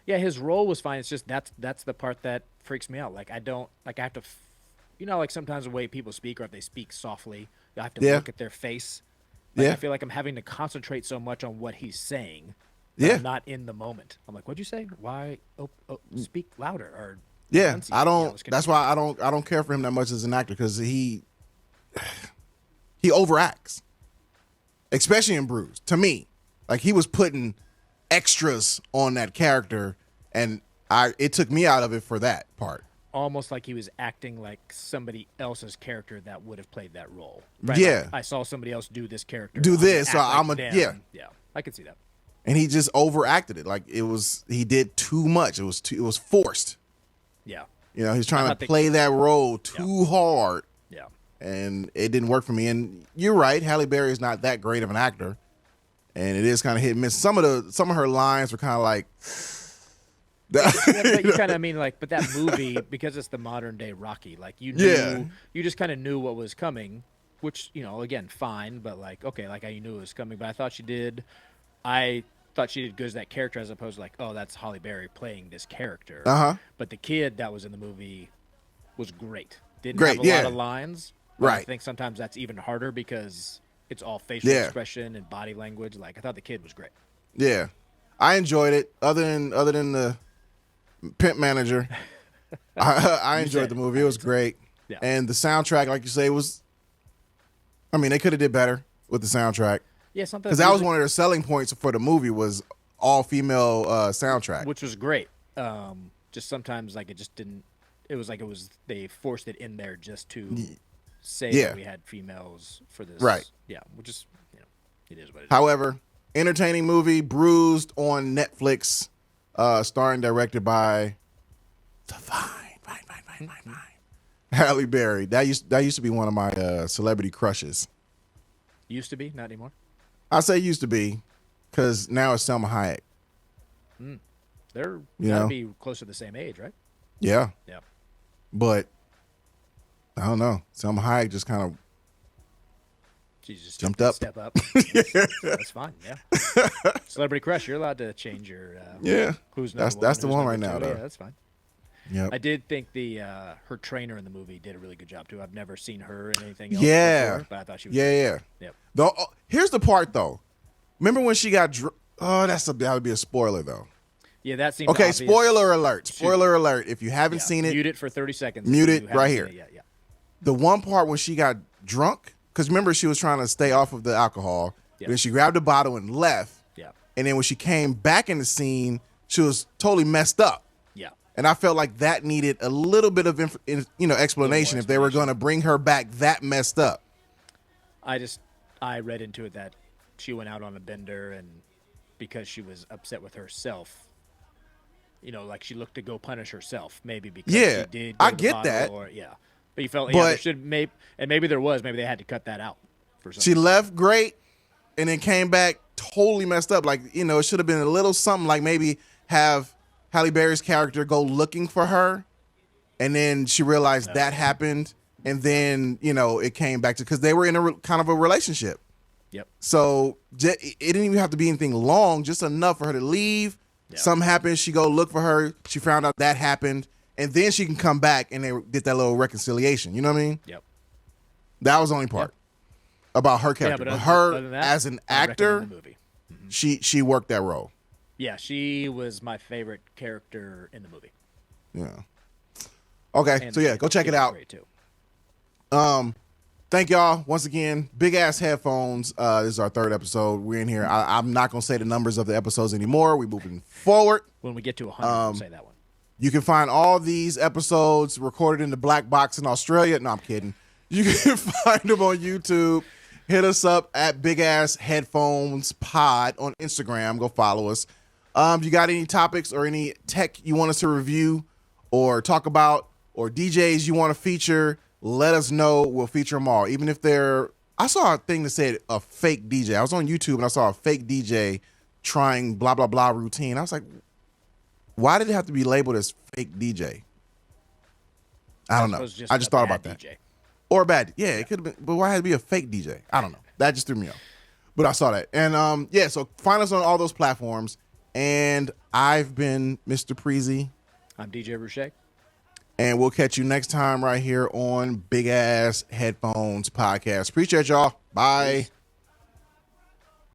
S4: Yeah, his role was fine. It's just that's the part that freaks me out. Like, I have to, like sometimes the way people speak, or if they speak softly, I have to look at their face. Like, I feel like I'm having to concentrate so much on what he's saying. I'm not in the moment. I'm like, what'd you say? Why? Speak louder. Or
S3: I don't. That's why I don't care for him that much as an actor, because he overacts, especially in Bruce. To me, like, he was putting extras on that character, and it took me out of it for that part.
S4: Almost like he was acting like somebody else's character that would have played that role. Right?
S3: Yeah.
S4: Like, I saw somebody else do this character.
S3: Do
S4: I'm gonna
S3: this, so
S4: act
S3: I'm
S4: like
S3: a
S4: them.
S3: yeah.
S4: Yeah, I could see that.
S3: And he just overacted it. Like he did too much. It was forced.
S4: Yeah.
S3: You know, he's trying to play that role too hard.
S4: Yeah.
S3: And it didn't work for me. And you're right, Halle Berry is not that great of an actor. And it is kind of hit and miss. Some of her lines were kind of like
S4: but you kind of mean like, but that movie, because it's the modern day Rocky, like you knew, you just kind of knew what was coming, which, you know, again, fine, but like, okay, like you knew it was coming. But I thought she did good as that character, as opposed to like, oh, that's Halle Berry playing this character. But the kid that was in the movie was great. Didn't have a lot of lines.
S3: Right.
S4: I think sometimes that's even harder because it's all facial expression and body language. Like I thought the kid was great.
S3: Yeah, I enjoyed it. Other than the Pimp Manager, I enjoyed the movie. It was great.
S4: Yeah.
S3: And the soundtrack, like you say, was. I mean, they could have did better with the soundtrack.
S4: Yeah, something
S3: because that was one of their selling points for the movie was all female soundtrack,
S4: which was great. Just sometimes like it just didn't. It was like they forced it in there just to say that we had females for this.
S3: Right.
S4: Yeah, which is it is what it is.
S3: However, entertaining movie, Bruised on Netflix. Starring, directed by the fine Halle Berry. That used to be one of my celebrity crushes.
S4: Used to be, not anymore.
S3: I say used to be, because now it's Selma Hayek.
S4: They're gotta be close to the same age, right?
S3: Yeah.
S4: Yeah.
S3: But I don't know. Selma Hayek just kind of
S4: She just
S3: jumped up.
S4: Step up. That's fine. Yeah. Celebrity crush. You're allowed to change your. Who's number
S3: that's the
S4: who's
S3: one
S4: number
S3: right now,
S4: two.
S3: though.
S4: Yeah, that's fine.
S3: Yep.
S4: I did think her trainer in the movie did a really good job too. I've never seen her in anything else before, but I thought she was
S3: Yeah.
S4: Yep.
S3: Here's the part though. Remember when she got that would be a spoiler though.
S4: Yeah, that seemed
S3: okay.
S4: obvious.
S3: Spoiler alert! Spoiler alert! If you haven't seen it,
S4: mute it for 30 seconds.
S3: Mute it right here.
S4: Yeah.
S3: The one part when she got drunk, because remember she was trying to stay off of the alcohol.
S4: Yeah.
S3: Then she grabbed a bottle and left.
S4: Yeah.
S3: And then when she came back in the scene, she was totally messed up.
S4: Yeah.
S3: And I felt like that needed a little bit of explanation if they were going to bring her back that messed up.
S4: I read into it that she went out on a bender and because she was upset with herself, like she looked to go punish herself, maybe because she did.
S3: I get that.
S4: But you felt there should maybe maybe they had to cut that out for something.
S3: She left great and then came back totally messed up. Like, it should have been a little something like maybe have Halle Berry's character go looking for her and then she realized that happened and then, it came back to because they were in a kind of a relationship.
S4: Yep.
S3: So it didn't even have to be anything long, just enough for her to leave. Yep. Something happened. She go look for her. She found out that happened. And then she can come back and they did that little reconciliation. You know what I mean?
S4: Yep.
S3: That was the only part about her character. But her as an actor, she worked that role.
S4: Yeah, she was my favorite character in the movie.
S3: Yeah. Okay,
S4: And
S3: so go check it out.
S4: Great too.
S3: Thank y'all once again. Big ass headphones. This is our third episode. We're in here. I'm not gonna say the numbers of the episodes anymore. We're moving forward.
S4: When we get to 100, we'll say that one.
S3: You can find all these episodes recorded in the black box in Australia. No, I'm kidding. You can find them on YouTube. Hit us up at Big Ass Headphones Pod on Instagram. Go follow us. You got any topics or any tech you want us to review or talk about or DJs you want to feature, let us know. We'll feature them all. Even if I saw a thing that said a fake DJ. I was on YouTube and I saw a fake DJ trying blah, blah, blah routine. I was like, why did it have to be labeled as fake DJ? I don't know. I just thought about that.
S4: DJ.
S3: Or a bad. Yeah, it could have been. But why had to be a fake DJ? I don't know. That just threw me off. But I saw that. And so find us on all those platforms. And I've been Mr. PreeZee.
S4: I'm DJ Roueche.
S3: And we'll catch you next time right here on Big Ass Headphones Podcast. Appreciate y'all. Bye. Peace.